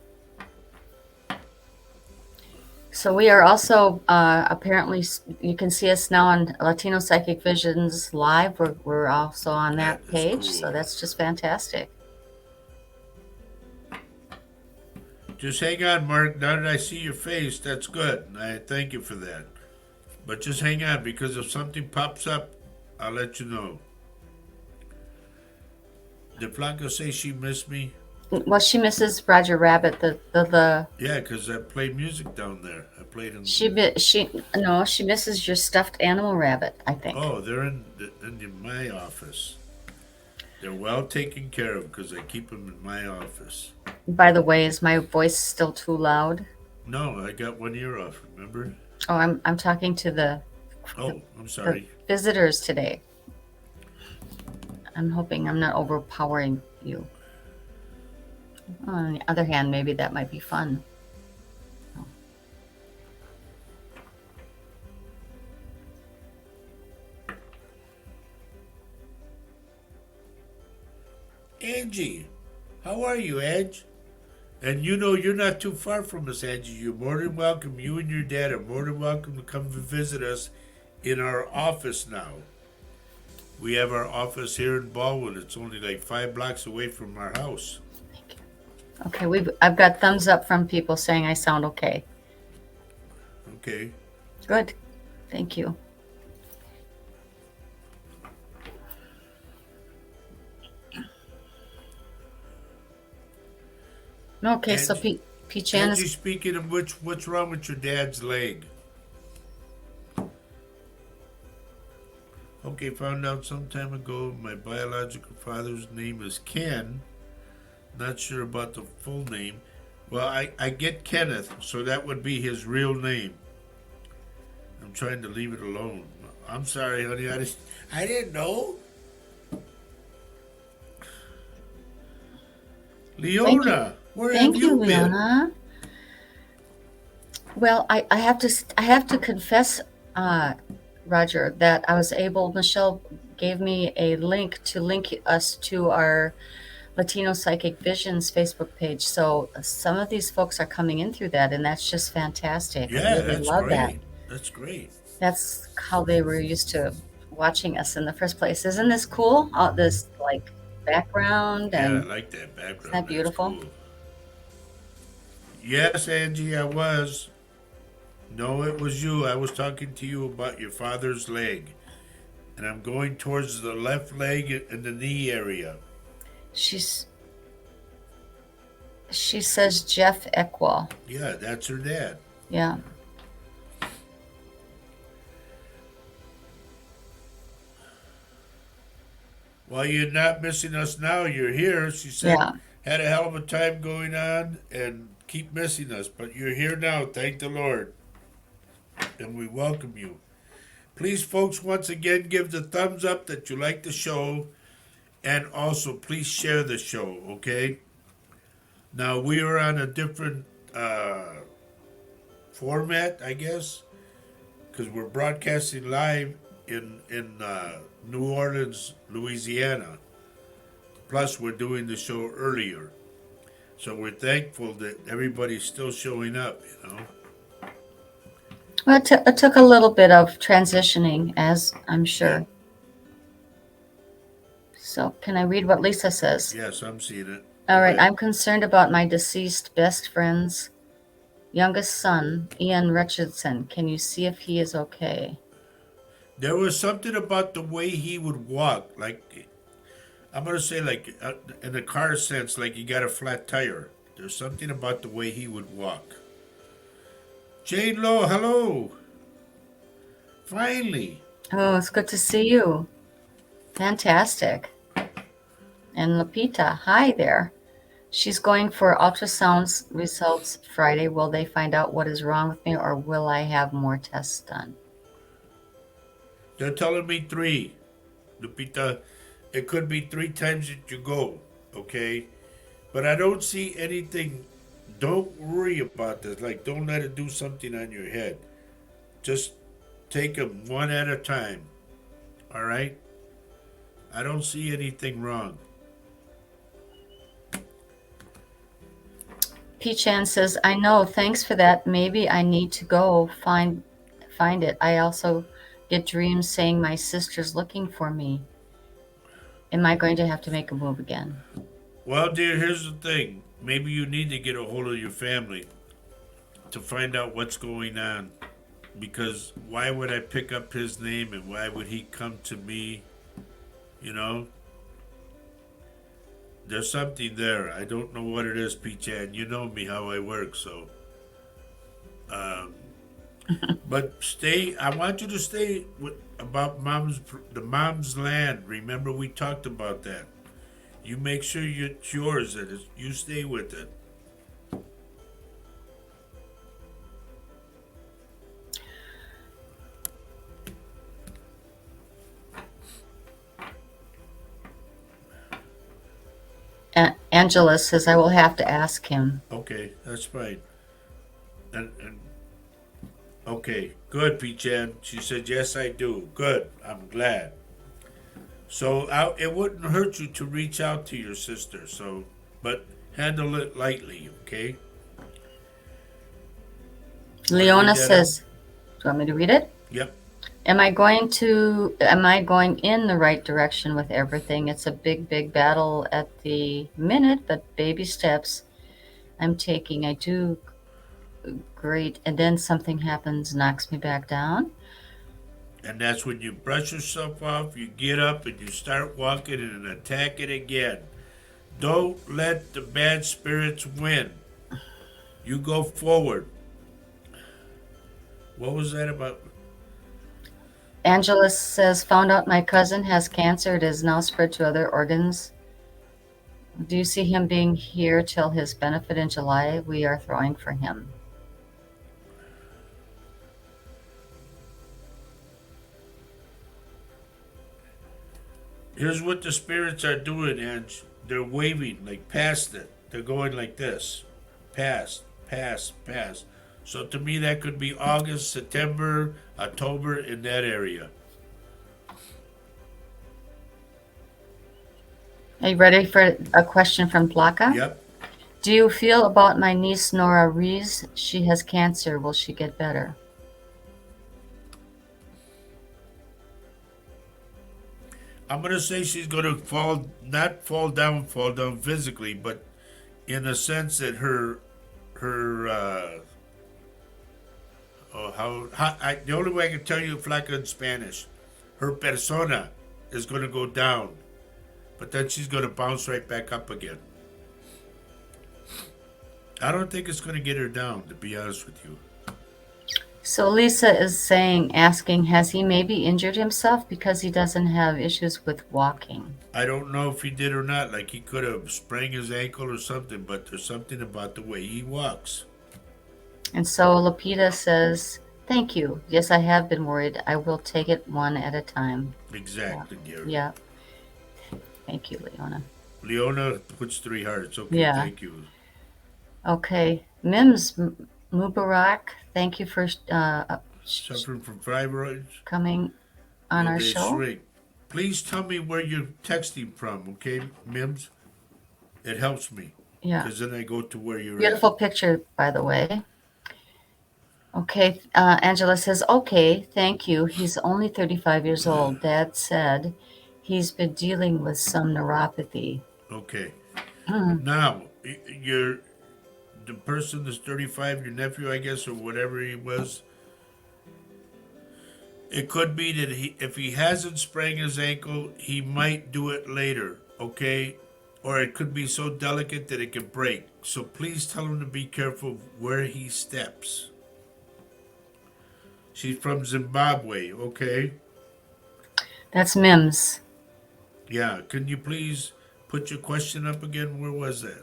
So we are also apparently, you can see us now on Latino Psychic Visions Live. We're also on that That is page, cool. so that's just fantastic. Just hang on, Mark. Now that I see your face, that's good. I thank you for that. But just hang on, because if something pops up, I'll let you know. Did Blanca say she missed me? Well, she misses Roger Rabbit. The Yeah, because I play music down there. I played in. she misses your stuffed animal rabbit, I think. Oh, they're in my office. They're well taken care of because I keep them in my office. By the way, is my voice still too loud? No, I got one ear off, remember? Oh, I'm talking to the Oh, I'm sorry. visitors today. I'm hoping I'm not overpowering you. On the other hand, maybe that might be fun. Angie, how are you, Edge? And you know you're not too far from us, Angie. You're more than welcome. You and your dad are more than welcome to come visit us in our office now. We have our office here in Baldwin. It's only like 5 blocks away from our house. Thank you. Okay, I've got thumbs up from people saying I sound okay. Okay. Good. Thank you. Okay, so P-Chan Angie, is speaking of which, what's wrong with your dad's leg? Okay, found out some time ago my biological father's name is Ken. Not sure about the full name. Well, I get Kenneth, so that would be his real name. I'm trying to leave it alone. I'm sorry, honey. I didn't know. Leona, where Thank have you, you been? Leona. Well, I have to confess, Roger, that I was able. Michelle gave me a link to link us to our Latino Psychic Visions Facebook page. So some of these folks are coming in through that, and that's just fantastic. I Yeah, really that's love that. great. That's great. That's how they were used to watching us in the first place. Isn't this cool? All this like background Yeah, I and like that background. isn't that beautiful? That's cool. Yes, Angie, I was. No, it was you. I was talking to you about your father's leg. And I'm going towards the left leg and the knee area. She says Jeff Equal. Yeah, that's her dad. Yeah. Well, you're not missing us now. You're here. She said, Yeah. had a hell of a time going on and keep missing us. But you're here now. Thank the Lord. And we welcome you. Please, folks, once again, give the thumbs up that you like the show. And also, please share the show, okay? Now, we are on a different format, I guess, because we're broadcasting live in New Orleans, Louisiana. Plus, we're doing the show earlier. So we're thankful that everybody's still showing up, you know. Well, it took a little bit of transitioning, as I'm sure. So, can I read what Lisa says? Yes, I'm seeing it. All Go right. ahead. I'm concerned about my deceased best friend's youngest son, Ian Richardson. Can you see if he is okay? There was something about the way he would walk. Like, I'm going to say, like, in the car sense, like he got a flat tire. There's something about the way he would walk. Jane Lowe, hello. Finally. Oh, it's good to see you. Fantastic. And Lapita, hi there. She's going for ultrasound results Friday. Will they find out what is wrong with me, or will I have more tests done? They're telling me 3. Lupita, it could be 3 times that you go, okay? But I don't see anything. Don't worry about this. Like, don't let it do something on your head. Just take them one at a time, all right? I don't see anything wrong. P-Chan says, I know, thanks for that. Maybe I need to go find it. I also get dreams saying my sister's looking for me. Am I going to have to make a move again? Well, dear, here's the thing. Maybe you need to get a hold of your family to find out what's going on. Because why would I pick up his name and why would he come to me? You know? There's something there. I don't know what it is, P-Chan. You know me, how I work, so. But stay. I want you to stay with about the mom's land. Remember, we talked about that. You make sure it's yours and you stay with it. Angela says, I will have to ask him. Okay, that's fine. And okay, good, P-Chan. She said, yes, I do. Good, I'm glad. So it wouldn't hurt you to reach out to your sister. So, but handle it lightly, okay? Leona says, do you want me to read it? Yep. Am I going in the right direction with everything? It's a big battle at the minute, but baby steps I'm taking. I do great, and then something happens, knocks me back down. And that's when you brush yourself off, you get up and you start walking and attack it again. Don't let the bad spirits win. You go forward. What was that about? Angela says, found out my cousin has cancer. It is now spread to other organs. Do you see him being here till his benefit in July? We are throwing for him. Here's what the spirits are doing, Ange. They're waving, like past it. They're going like this. Past. So to me, that could be August, September, October, in that area. Are you ready for a question from Plaka? Yep. Do you feel about my niece Nora Rees? She has cancer. Will she get better? I'm going to say she's going to not fall down physically, but in the sense that the only way I can tell you, Flaca, in Spanish, her persona is going to go down, but then she's going to bounce right back up again. I don't think it's going to get her down, to be honest with you. So Lisa is asking, has he maybe injured himself because he doesn't have issues with walking? I don't know if he did or not. Like, he could have sprained his ankle or something, but there's something about the way he walks. And so Lapita says, thank you. Yes, I have been worried. I will take it one at a time. Exactly, dear. Yeah. Thank you, Leona. Leona puts 3 hearts. Okay, Yeah. Thank you. Okay. Mims Mubarak, thank you for Suffering from fibroids? coming on our They show. shrink. Please tell me where you're texting from, okay, Mims? It helps me. Yeah. Because then I go to where you're Beautiful picture, by the way. Okay. Angela says, okay, thank you. He's only 35 years old. Dad said He's been dealing with some neuropathy. Okay. Mm. Now, you're the person that's 35, your nephew, I guess, or whatever he was. It could be that if he hasn't sprained his ankle, he might do it later, okay? Or it could be so delicate that it could break. So please tell him to be careful where he steps. She's from Zimbabwe, okay? That's Mims. Yeah, can you please put your question up again? Where was that?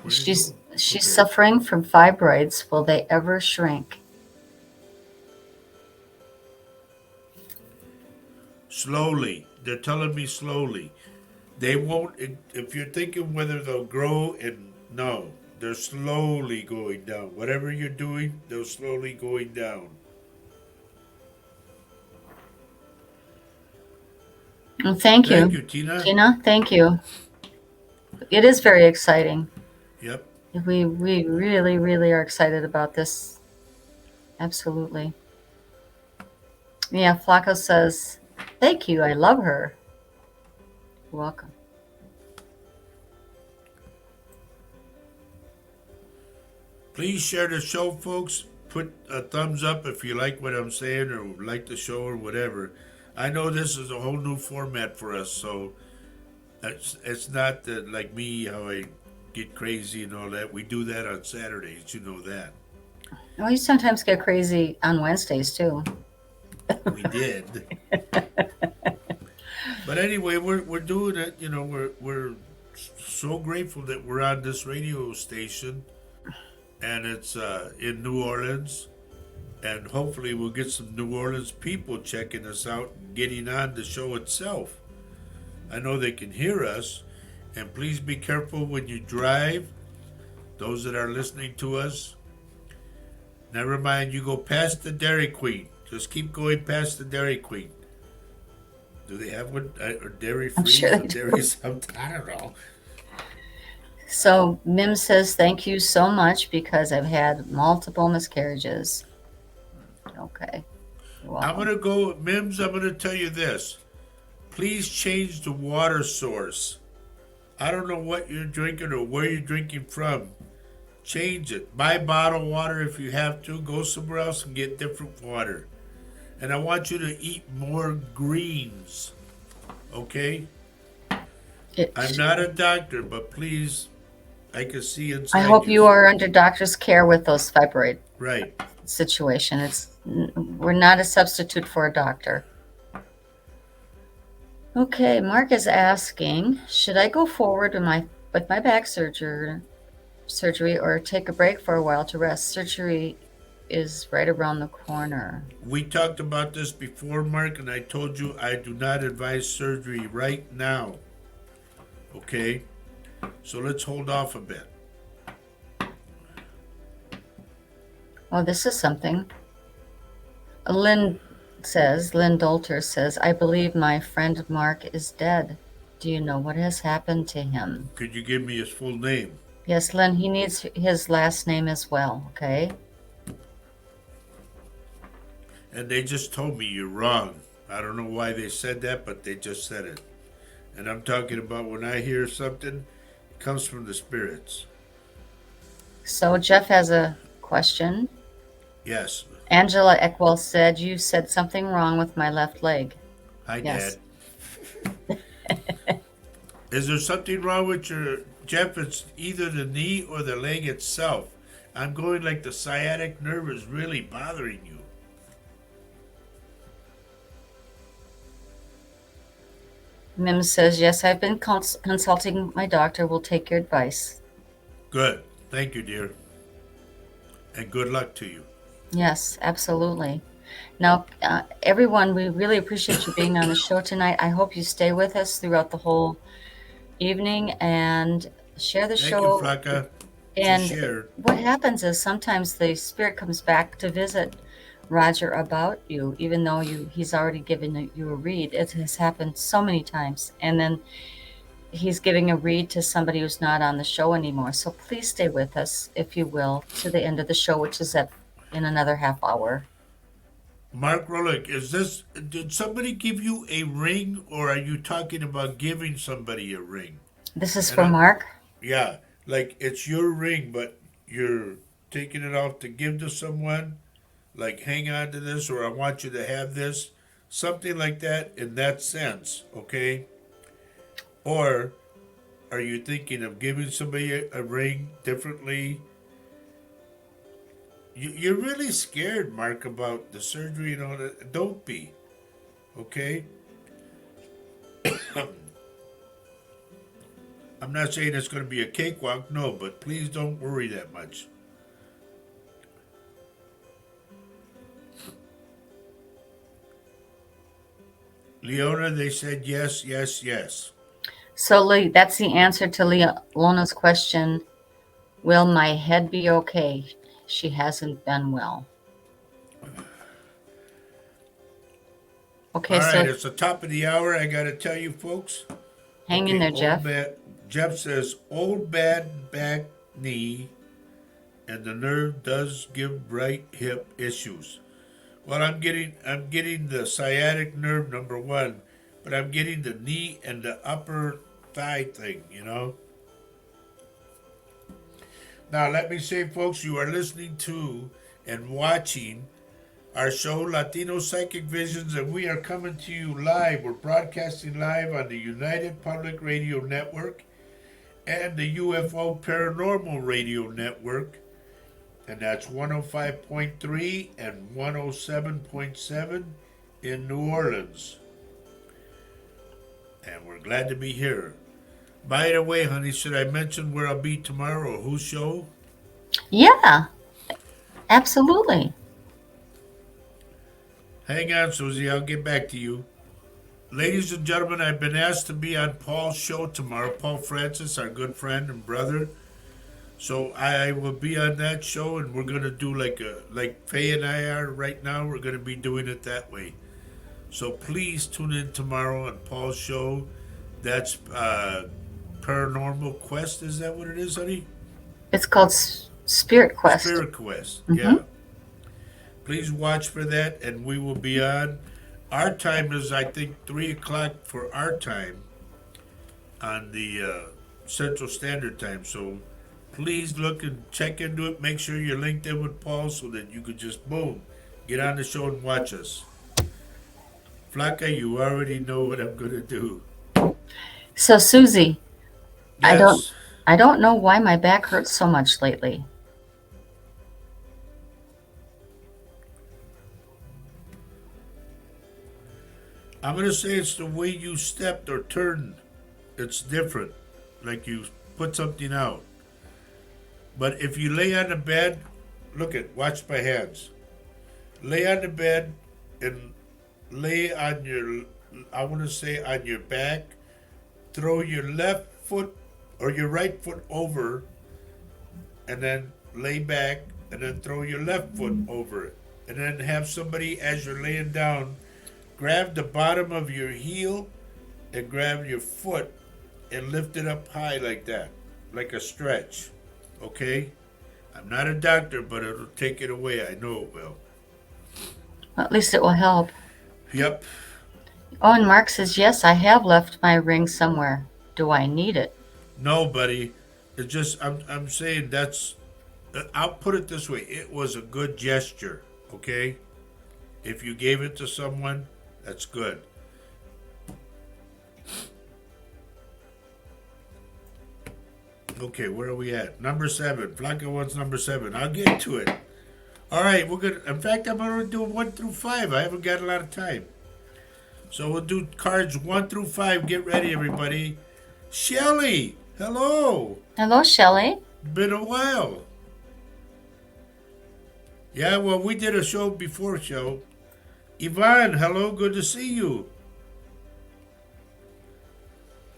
Where did it She's go? she's Okay. suffering from fibroids. Will they ever shrink? Slowly. They're telling me slowly. They won't, if you're thinking whether they'll grow, and no, they're slowly going down. Whatever you're doing, they're slowly going down. Well, thank Thank you, you, Tina. Tina. Thank you. It is very exciting. Yep. We really, really are excited about this. Absolutely. Yeah, Flaco says, thank you. I love her. You're welcome. Please share the show, folks. Put a thumbs up if you like what I'm saying or like the show or whatever. I know this is a whole new format for us, so it's not like me, how I get crazy and all that. We do that on Saturdays, you know that. Oh, you sometimes get crazy on Wednesdays too. We did. But anyway, we're doing it. You know, we're so grateful that we're on this radio station, and it's in New Orleans, and hopefully we'll get some New Orleans people checking us out and getting on the show itself. I know they can hear us, and please be careful when you drive. Those that are listening to us, never mind. You go past the Dairy Queen. Just keep going past the Dairy Queen. Do they have one? Or dairy free? I'm sure they Dairy do. something? I don't know. So Mim says, thank you so much because I've had multiple miscarriages. Okay. You're I'm welcome. going to go, Mims, I'm going to tell you this. Please change the water source. I don't know what you're drinking or where you're drinking from. Change it. Buy bottled water if you have to. Go somewhere else and get different water. And I want you to eat more greens. Okay? I'm not a doctor, but please, I can see inside I hope you are under doctor's care with those fibroid Right. situation. We're not a substitute for a doctor. Okay, Mark is asking, should I go forward with my back surgery or take a break for a while to rest? Surgery is right around the corner. We talked about this before, Mark, and I told you I do not advise surgery right now. Okay? So let's hold off a bit. Oh, this is something. Lynn Dolter says, I believe my friend Mark is dead. Do you know what has happened to him? Could you give me his full name? Yes, Lynn, he needs his last name as well, okay? And they just told me you're wrong. I don't know why they said that, but they just said it. And I'm talking about when I hear something, it comes from the spirits. So Jeff has a question. Yes. Angela Eckwell said, you said something wrong with my left leg. Hi, Yes. Dad. Is there something wrong with your, Jeff? It's either the knee or the leg itself. I'm going like the sciatic nerve is really bothering you. Mim says, yes, I've been consulting my doctor. We'll take your advice. Good. Thank you, dear. And good luck to you. Yes, absolutely. Now, everyone, we really appreciate you being on the show tonight. I hope you stay with us throughout the whole evening and share the Thank show. you, Flacca. And Share. what happens is sometimes the spirit comes back to visit Roger about you, even though he's already given you a read. It has happened so many times. And then he's giving a read to somebody who's not on the show anymore. So please stay with us, if you will, to the end of the show, which is in another half hour. Mark Rolick, did somebody give you a ring, or are you talking about giving somebody a ring? This is And for Mark. yeah, like it's your ring, but you're taking it off to give to someone, like hang on to this, or I want you to have this, something like that in that sense, okay? Or are you thinking of giving somebody a ring differently? You're really scared, Mark, about the surgery and all that. Don't be, okay? I'm not saying it's going to be a cakewalk, no, but please don't worry that much. Leona, they said yes, yes, yes. So that's the answer to Leona's question. Will my head be okay? She hasn't been well. Okay, All right, so it's the top of the hour. I got to tell you, folks. hang in there, Jeff. Jeff says, old bad back knee and the nerve does give right hip issues. Well, I'm getting the sciatic nerve number one, but I'm getting the knee and the upper thigh thing, you know. Now, let me say, folks, you are listening to and watching our show, Latino Psychic Visions, and we are coming to you live. We're broadcasting live on the United Public Radio Network and the UFO Paranormal Radio Network, and that's 105.3 and 107.7 in New Orleans. And we're glad to be here. By the way, honey, should I mention where I'll be tomorrow or whose show? Yeah, absolutely. Hang on, Susie. I'll get back to you. Ladies and gentlemen, I've been asked to be on Paul's show tomorrow. Paul Francis, our good friend and brother. So I will be on that show, and we're going to do like Faye and I are right now. We're going to be doing it that way. So please tune in tomorrow on Paul's show. That's Paranormal Quest. Is that what it is, honey? It's called Spirit Quest. Spirit Quest, yeah. Please watch for that, and we will be on. Our time is, I think, 3 o'clock for our time on the Central Standard Time. So please look and check into it. Make sure you're linked in with Paul so that you could just, boom, get on the show and watch us. Flaca, you already know what I'm going to do. So, Susie, Yes. I don't know why my back hurts so much lately. I'm going to say it's the way you stepped or turned. It's different. Like you put something out. But if you lay on the bed, watch my hands. Lay on the bed and lay on your, I want to say on your back. Throw your left foot or your right foot over and then lay back and then throw your left foot over it. And then have somebody, as you're laying down, grab the bottom of your heel and grab your foot and lift it up high like that, like a stretch. Okay? I'm not a doctor, but it'll take it away. I know it will. Well, at least it will help. Yep. Oh, and Mark says, yes, I have left my ring somewhere. Do I need it? No, buddy. It's just, I'm saying that's, I'll put it this way. It was a good gesture, okay? If you gave it to someone, that's good. Okay, where are we at? Number 7. Flaca wants number 7. I'll get to it. All right, we're gonna. In fact, I'm gonna do 1 through 5. I haven't got a lot of time, so we'll do cards 1 through 5. Get ready, everybody. Shelly, hello. Hello, Shelley. Been a while. Yeah, well, we did a show before show. Yvonne, hello, good to see you.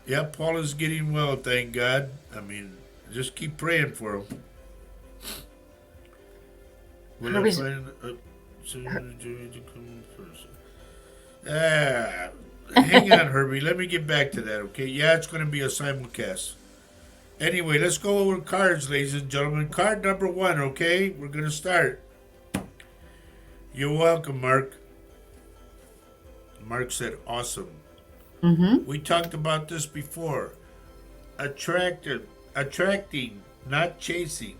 Yeah, Paul is getting well, thank God. I mean, just keep praying for him. Will I find hang on, Herbie. Let me get back to that, okay? Yeah, it's going to be a simulcast. Anyway, let's go over cards, ladies and gentlemen. Card number 1, okay? We're going to start. You're welcome, Mark. Mark said, awesome. Mm-hmm. We talked about this before. Attracting, not chasing.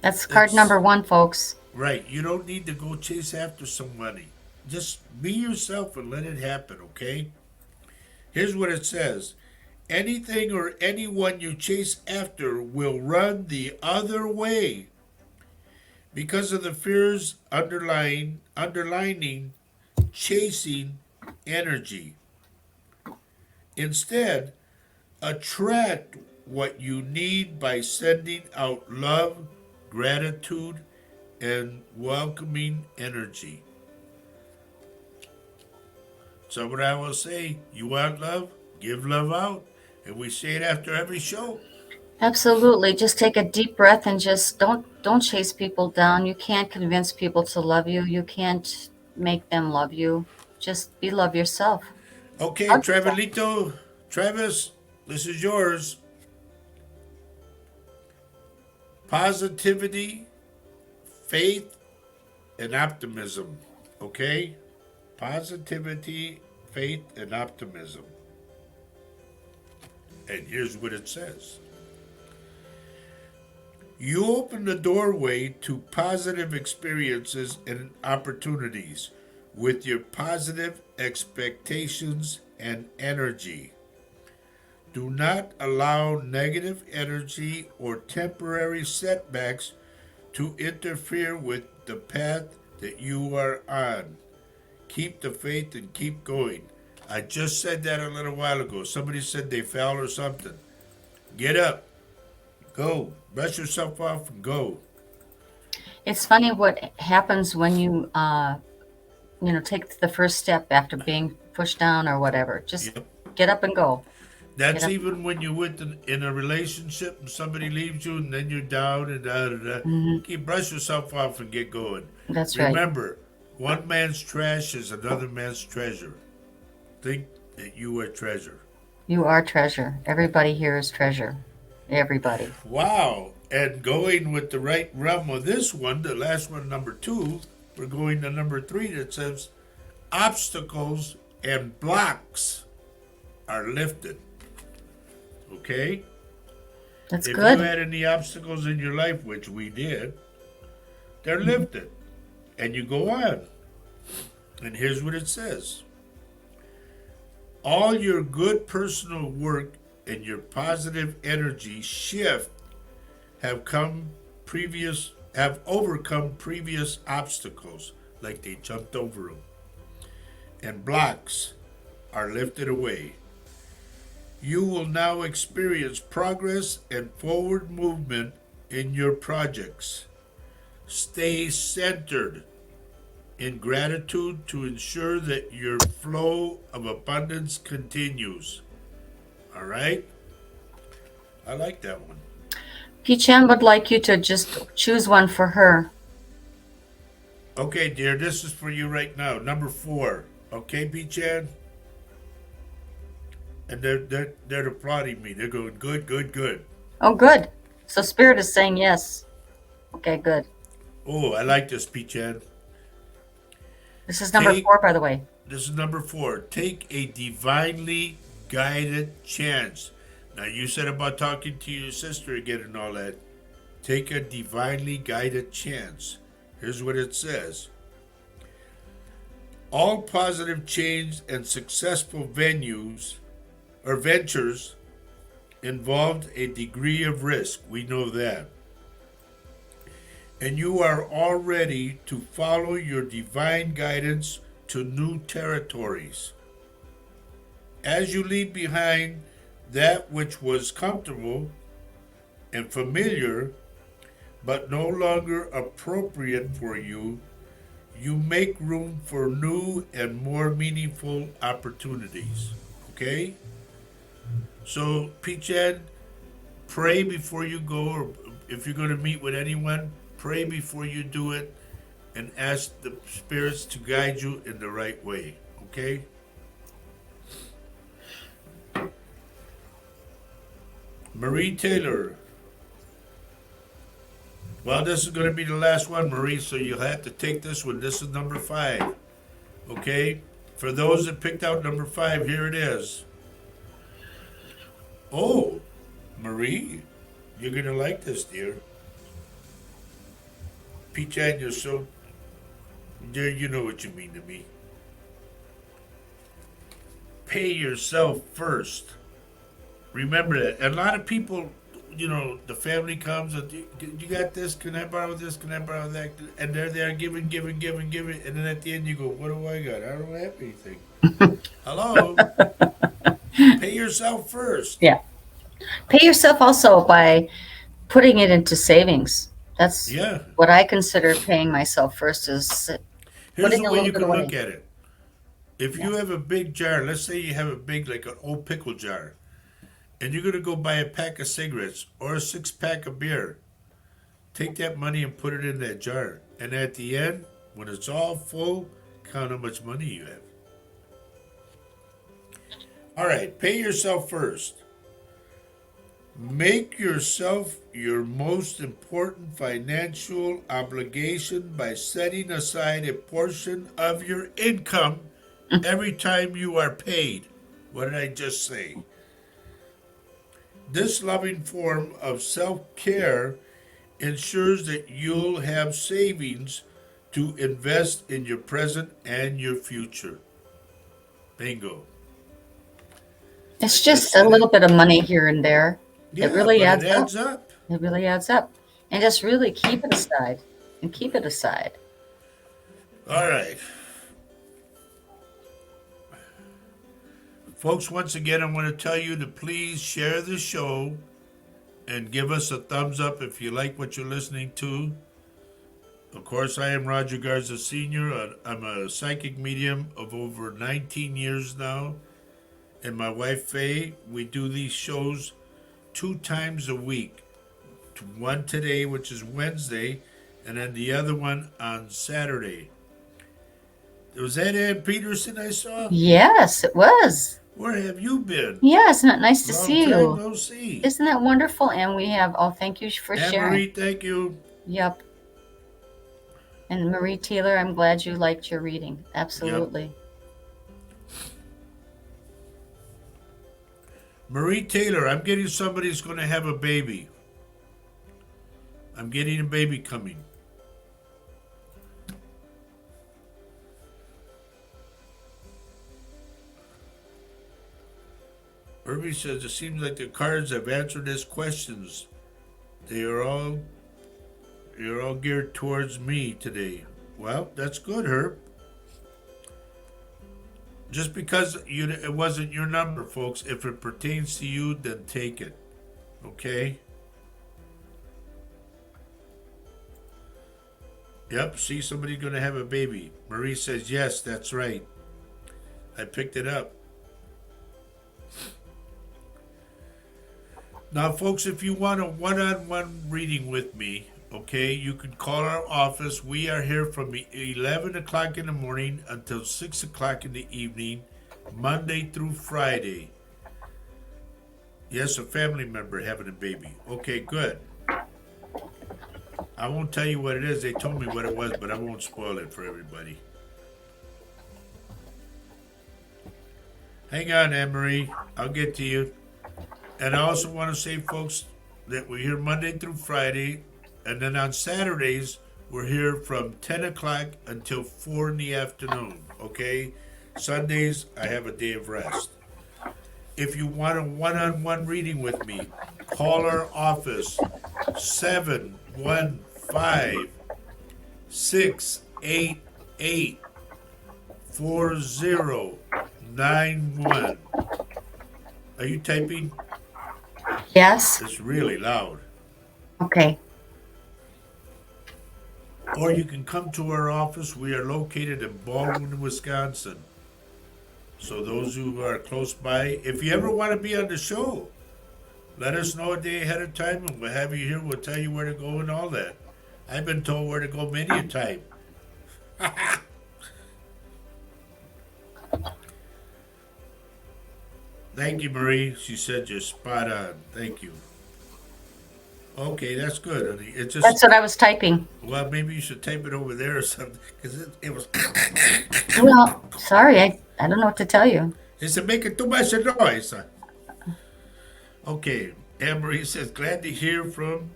That's card It's number 1, folks. right. You don't need to go chase after somebody. Just be yourself and let it happen, okay? Here's what it says. Anything or anyone you chase after will run the other way because of the fears underlining chasing energy. Instead, attract what you need by sending out love, gratitude, and welcoming energy. So what I will say, you want love? Give love out. And we say it after every show. Absolutely. Just take a deep breath and just don't chase people down. You can't convince people to love you. You can't make them love you. Just be love yourself. Okay, Hug yourself. Travis, this is yours. Positivity, faith, and optimism. Okay? Positivity, faith, and optimism. And here's what it says. You open the doorway to positive experiences and opportunities with your positive expectations and energy. Do not allow negative energy or temporary setbacks to interfere with the path that you are on. Keep the faith and keep going. I just said that a little while ago. Somebody said they fell or something. Get up. Go. Brush yourself off and go. It's funny what happens when you take the first step after being pushed down or whatever. Just Yep. get up and go. That's Get up. even when you're in a relationship and somebody leaves you and then you're down and da da da. Mhm. Keep brush yourself off and get going. That's right. Remember, one man's trash is another man's treasure. Think that you are treasure. You are treasure. Everybody here is treasure. Everybody. Wow. And going with the right realm of this one, the last one, number 2, we're going to number 3 that says obstacles and blocks are lifted. Okay? That's If good. you had any obstacles in your life, which we did, they're lifted. And you go on. And here's what it says. All your good personal work and your positive energy shift have overcome previous obstacles, like they jumped over them. And blocks are lifted away. You will now experience progress and forward movement in your projects. Stay centered in gratitude to ensure that your flow of abundance continues. All right? I like that one. P-Chan would like you to just choose one for her. Okay, dear, this is for you right now. Number 4. Okay, P-Chan? And they're applauding me. They're going, good, good, good. Oh, good. So Spirit is saying yes. Okay, good. Oh, I like this, P-Chan. This is number Take- 4, by the way. This is number 4. Take a divinely guided chance. Now, you said about talking to your sister again and all that. Take a divinely guided chance. Here's what it says. All positive change and successful ventures involved a degree of risk. We know that. And you are all ready to follow your divine guidance to new territories. As you leave behind that which was comfortable and familiar, but no longer appropriate for you, you make room for new and more meaningful opportunities. Okay? So, P-Chan, pray before you go, or if you're going to meet with anyone, pray before you do it and ask the spirits to guide you in the right way. Okay? Marie Taylor. Well, this is going to be the last one, Marie, so you'll have to take this one. This is number 5. Okay? For those that picked out number 5, here it is. Oh, Marie, you're going to like this, dear. Peach-Ann, you're so... Dear, you know what you mean to me. Pay yourself first. Remember that. A lot of people, the family comes and you got this, can I borrow this, can I borrow that? And they're there giving. And then at the end you go, what do I got? I don't have anything. Hello? Pay yourself first. Yeah. Pay yourself also by putting it into savings. That's what I consider paying myself first is here's the way you can look at it. If you have a big jar, let's say you have a big, like an old pickle jar, and you're going to go buy a pack of cigarettes or a 6-pack of beer, take that money and put it in that jar. And at the end, when it's all full, count how much money you have. All right, pay yourself first. Make yourself your most important financial obligation by setting aside a portion of your income every time you are paid. What did I just say? This loving form of self-care ensures that you'll have savings to invest in your present and your future. Bingo. It's just a little bit of money here and there. Yeah, it really adds adds up. up. It really adds up. And just really keep it aside. And keep it aside. All right. Folks, once again, I want to tell you to please share the show and give us a thumbs up if you like what you're listening to. Of course, I am Roger Garza Sr. I'm a psychic medium of over 19 years now. And my wife, Faye, we do these shows 2 times a week. One today, which is Wednesday, and then the other one on Saturday. Was that Ann Peterson I saw? Yes, it was. Where have you been? Yeah, isn't it nice to see you? Long time no see. Isn't that wonderful? And we have, thank you for sharing. Anne-Marie, thank you. Yep. And Marie Taylor, I'm glad you liked your reading. Absolutely. Yep. Marie Taylor, I'm getting somebody who's going to have a baby. I'm getting a baby coming. Irving says, it seems like the cards have answered his questions. You're all geared towards me today. Well, that's good, Herb. Just because it wasn't your number, folks, if it pertains to you, then take it. Okay? Yep, see, somebody's going to have a baby. Marie says, yes, that's right. I picked it up. Now, folks, if you want a one-on-one reading with me, okay, you can call our office. We are here from 11 o'clock in the morning until 6 o'clock in the evening, Monday through Friday. Yes, a family member having a baby. Okay, good. I won't tell you what it is. They told me what it was, but I won't spoil it for everybody. Hang on, Anne-Marie. I'll get to you. And I also want to say, folks, that we're here Monday through Friday. And then on Saturdays, we're here from 10 o'clock until 4 in the afternoon, okay? Sundays, I have a day of rest. If you want a one-on-one reading with me, call our office, 715-688-4091. Are you typing? Yes. It's really loud. Okay. Or you can come to our office. We are located in Baldwin, Wisconsin. So those who are close by, if you ever want to be on the show, let us know a day ahead of time and we'll have you here. We'll tell you where to go and all that. I've been told where to go many a time. Thank you, Marie. She said you're spot on. Thank you. Okay, that's good, honey. It's just, that's what I was typing. Well, maybe you should type it over there or something, because it was... Well, sorry, I don't know what to tell you. It's making too much noise. Okay, Anne Marie says, glad to hear from.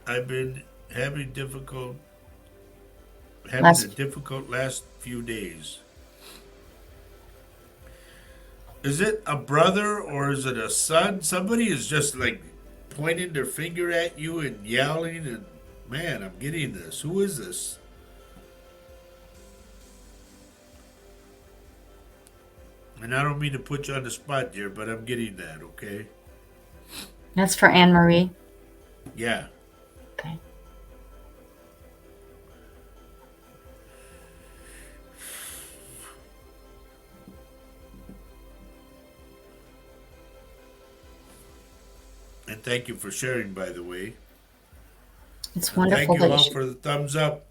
I've been having a Last, difficult last few days. Is it a brother or is it a son? Somebody is just like pointing their finger at you and yelling, and man, I'm getting this. Who is this? And I don't mean to put you on the spot, dear, but I'm getting that, okay? that's for Anne Marie. Yeah. Okay. And thank you for sharing, by the way. It's And wonderful thank you that all for the thumbs up.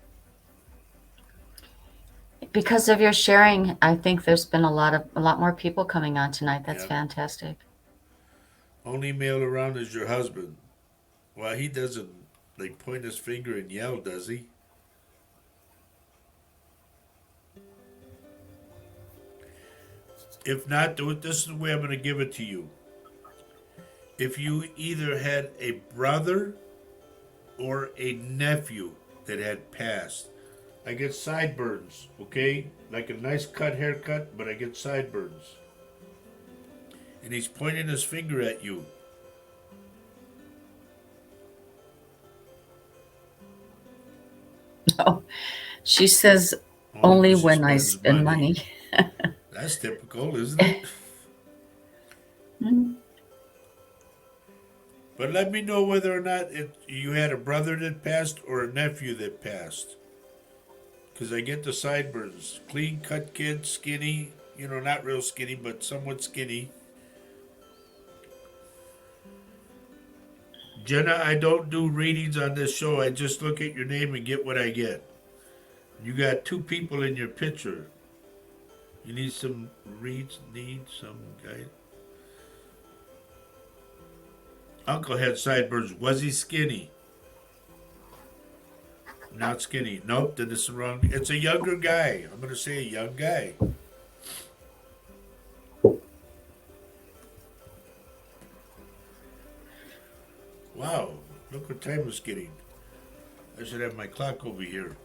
because of your sharing, I think there's been a lot more people coming on tonight. That's Yeah. fantastic. Only male around is your husband. Well, he doesn't like point his finger and yell, does he? If not, this is the way I'm going to give it to you. If you either had a brother or a nephew that had passed, I get sideburns, okay? Like a nice cut haircut, but I get sideburns. And he's pointing his finger at you. Oh, she says only because he when I spends spend money. That's typical, isn't it? Mm. But let me know whether or not you had a brother that passed or a nephew that passed. Because I get the sideburns. Clean cut kid, skinny, not real skinny, but somewhat skinny. Jenna, I don't do readings on this show. I just look at your name and get what I get. You got 2 people in your picture. You need some some guy. Uncle had sideburns. Was he skinny? Not skinny. Nope, then it's wrong. It's a younger guy. I'm going to say a young guy. Wow, look what time it's getting. I should have my clock over here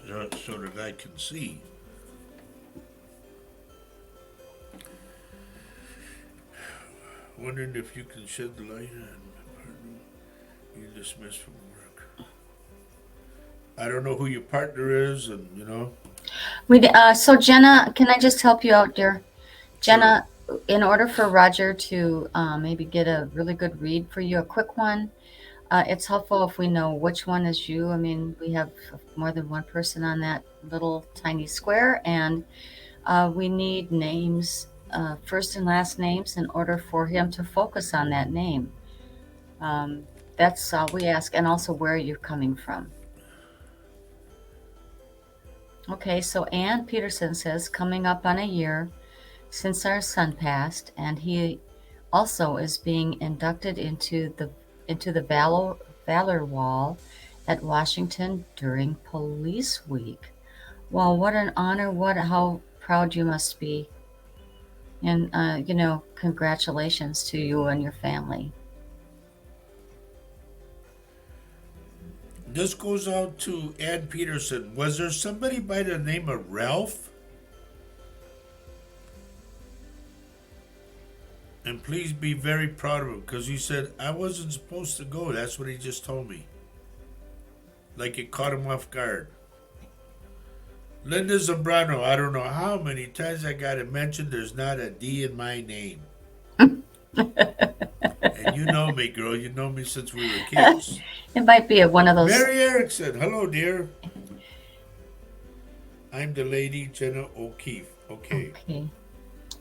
so that I can see. Wondering if you can shed the light on you dismissed from work. I don't know who your partner is, and So Jenna, can I just help you out, dear? Jenna, in order for Roger to maybe get a really good read for you, a quick one, it's helpful if we know which one is you. I mean, we have more than one person on that little tiny square, and we need names, first and last names, in order for him to focus on that name. That's all we ask, and also where you're coming from. Okay, so Ann Peterson says, coming up on a year since our son passed, and he also is being inducted into the Valor Wall at Washington during Police Week. Well, what an honor! How proud you must be, and congratulations to you and your family. This goes out to Ann Peterson. Was there somebody by the name of Ralph? And please be very proud of him, because he said, I wasn't supposed to go. That's what he just told me. Like it caught him off guard. Linda Zambrano, I don't know how many times I got to mention there's not a D in my name. And you know me, girl. You know me since we were kids. It might be one of those. Mary Erickson, hello, dear. I'm the lady, Jenna O'Keefe. Okay.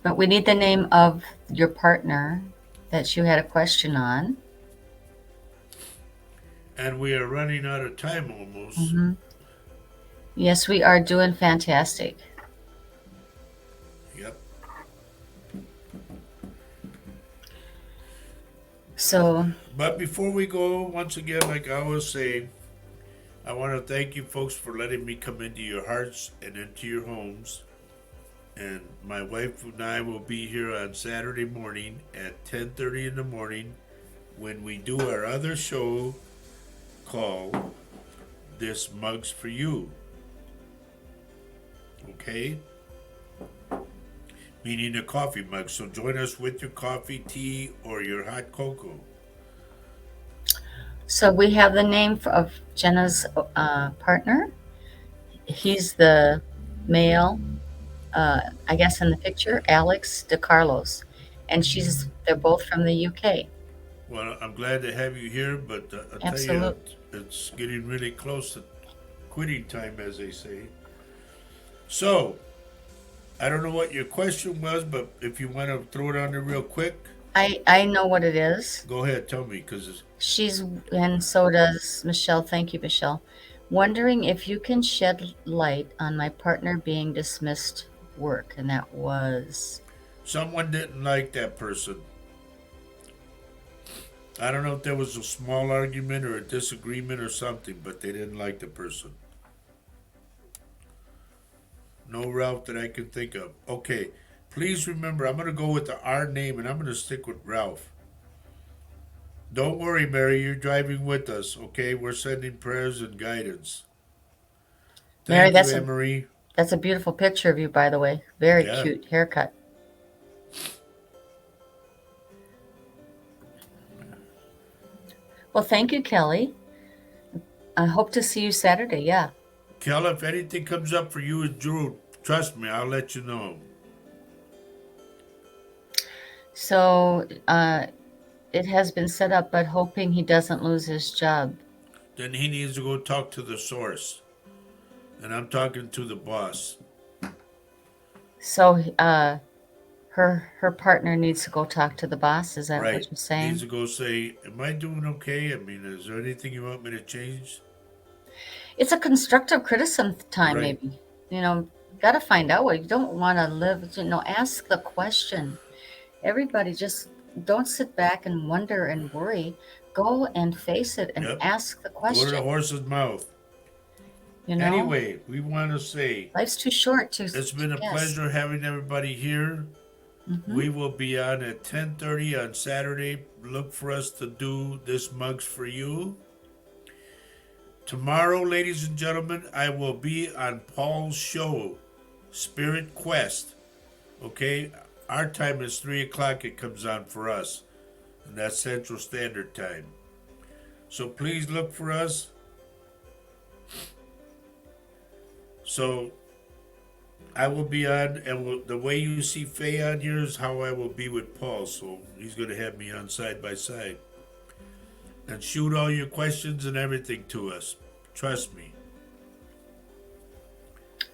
But we need the name of your partner that you had a question on. And we are running out of time almost. Mm-hmm. Yes, we are doing fantastic. Yep. So. But before we go, once again, like I always say, I want to thank you folks for letting me come into your hearts and into your homes. And my wife and I will be here on Saturday morning at 10:30 in the morning when we do our other show called This Mug's for You. Okay? Meaning a coffee mug. So join us with your coffee, tea, or your hot cocoa. So we have the name of Jenna's partner. He's the male, I guess in the picture, Alex DeCarlos. And they're both from the UK. Well, I'm glad to have you here, but I'll tell you, Absolutely. it's getting really close to quitting time, as they say. So, I don't know what your question was, but if you want to throw it on there real quick, I know what it is. go ahead, tell me, because And so does Michelle. Thank you, Michelle. Wondering if you can shed light on my partner being dismissed work. And that was, someone didn't like that person. I don't know if there was a small argument or a disagreement or something, but they didn't like the person. No, Ralph, that I can think of. Okay, please remember, I'm going to go with the R name and I'm going to stick with Ralph. Don't worry, Mary, you're driving with us, okay? We're sending prayers and guidance. Mary, Thank you, Anne-Marie. that's a beautiful picture of you, by the way. Very Yeah. cute haircut. Well, thank you, Kelly. I hope to see you Saturday. Yeah. Kel, if anything comes up for you and Drew, trust me, I'll let you know. So it has been set up, but hoping he doesn't lose his job. Then he needs to go talk to the source. And I'm talking to the boss. So her partner needs to go talk to the boss. Is that Right. what you're saying? Needs to go say, am I doing okay? I mean, is there anything you want me to change? It's a constructive criticism time, Right. maybe. Got to find out what you don't want to live. Ask the question. Everybody just don't sit back and wonder and worry. Go and face it and Yep. ask the Go to question. the horse's mouth. Anyway, we want to say Life's too short to. it's been a guess. pleasure having everybody here. Mhm. We will be on at 10:30 on Saturday. Look for us to do This Mug's for You. Tomorrow, ladies and gentlemen, I will be on Paul's show, Spirit Quest. Okay? Our time is 3 o'clock. It comes on for us. And that's Central Standard Time. So please look for us. So I will be on, and the way you see Faye on here is how I will be with Paul. So he's going to have me on side by side. And shoot all your questions and everything to us. Trust me.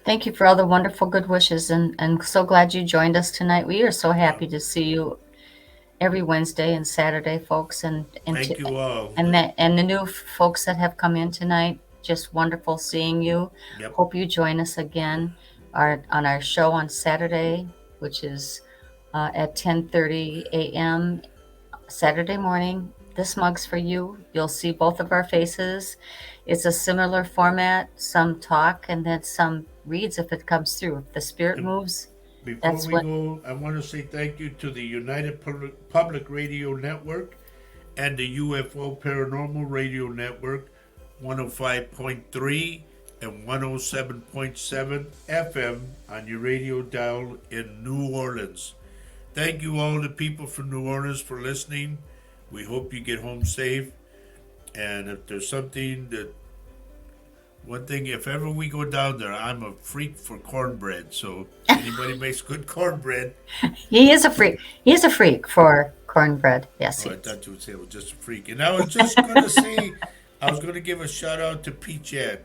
Thank you for all the wonderful good wishes, and so glad you joined us tonight. We are so happy to see you every Wednesday and Saturday, folks, and Thank you all. and the new folks that have come in tonight. Just wonderful seeing you. Yep. Hope you join us again on our show on Saturday, which is at 10:30 a.m. Saturday morning. This Mug's for You. You'll see both of our faces. It's a similar format, some talk and then some reads if it comes through. If the spirit moves, Before that's we what. go, I want to say thank you to the United Public Radio Network and the UFO Paranormal Radio Network, 105.3 and 107.7 FM on your radio dial in New Orleans. Thank you all the people from New Orleans for listening. We hope you get home safe. And if there's something that, one thing, if ever we go down there, I'm a freak for cornbread. So if anybody makes good cornbread. He is a freak. He is a freak for cornbread. Yes. Oh, I thought you would say I was just a freak. And I was just going to say, I was going to give a shout out to Peach Ann.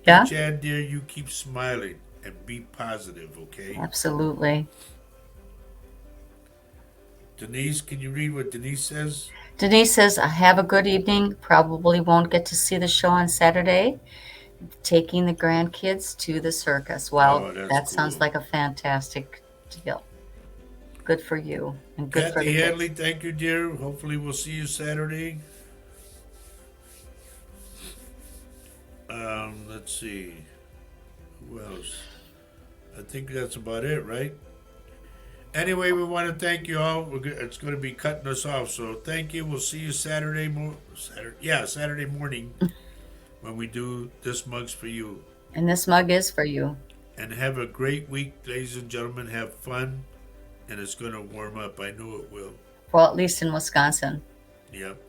Yeah. Peach Ann, dear, you keep smiling and be positive, okay? Absolutely. Denise, can you read what Denise says? Denise says, "I have a good evening. Probably won't get to see the show on Saturday. Taking the grandkids to the circus." Well, Oh, that's that sounds cool. like a fantastic deal. Good for you and good for the Kathy kids. Hadley, thank you, dear. Hopefully we'll see you Saturday. Let's see. Who else? I think that's about it, right? Anyway, we want to thank you all. It's going to be cutting us off, so thank you. We'll see you Saturday morning when we do This Mug's for You. And this mug is for you. And have a great week, ladies and gentlemen. Have fun, and it's going to warm up. I know it will. Well, at least in Wisconsin. Yep.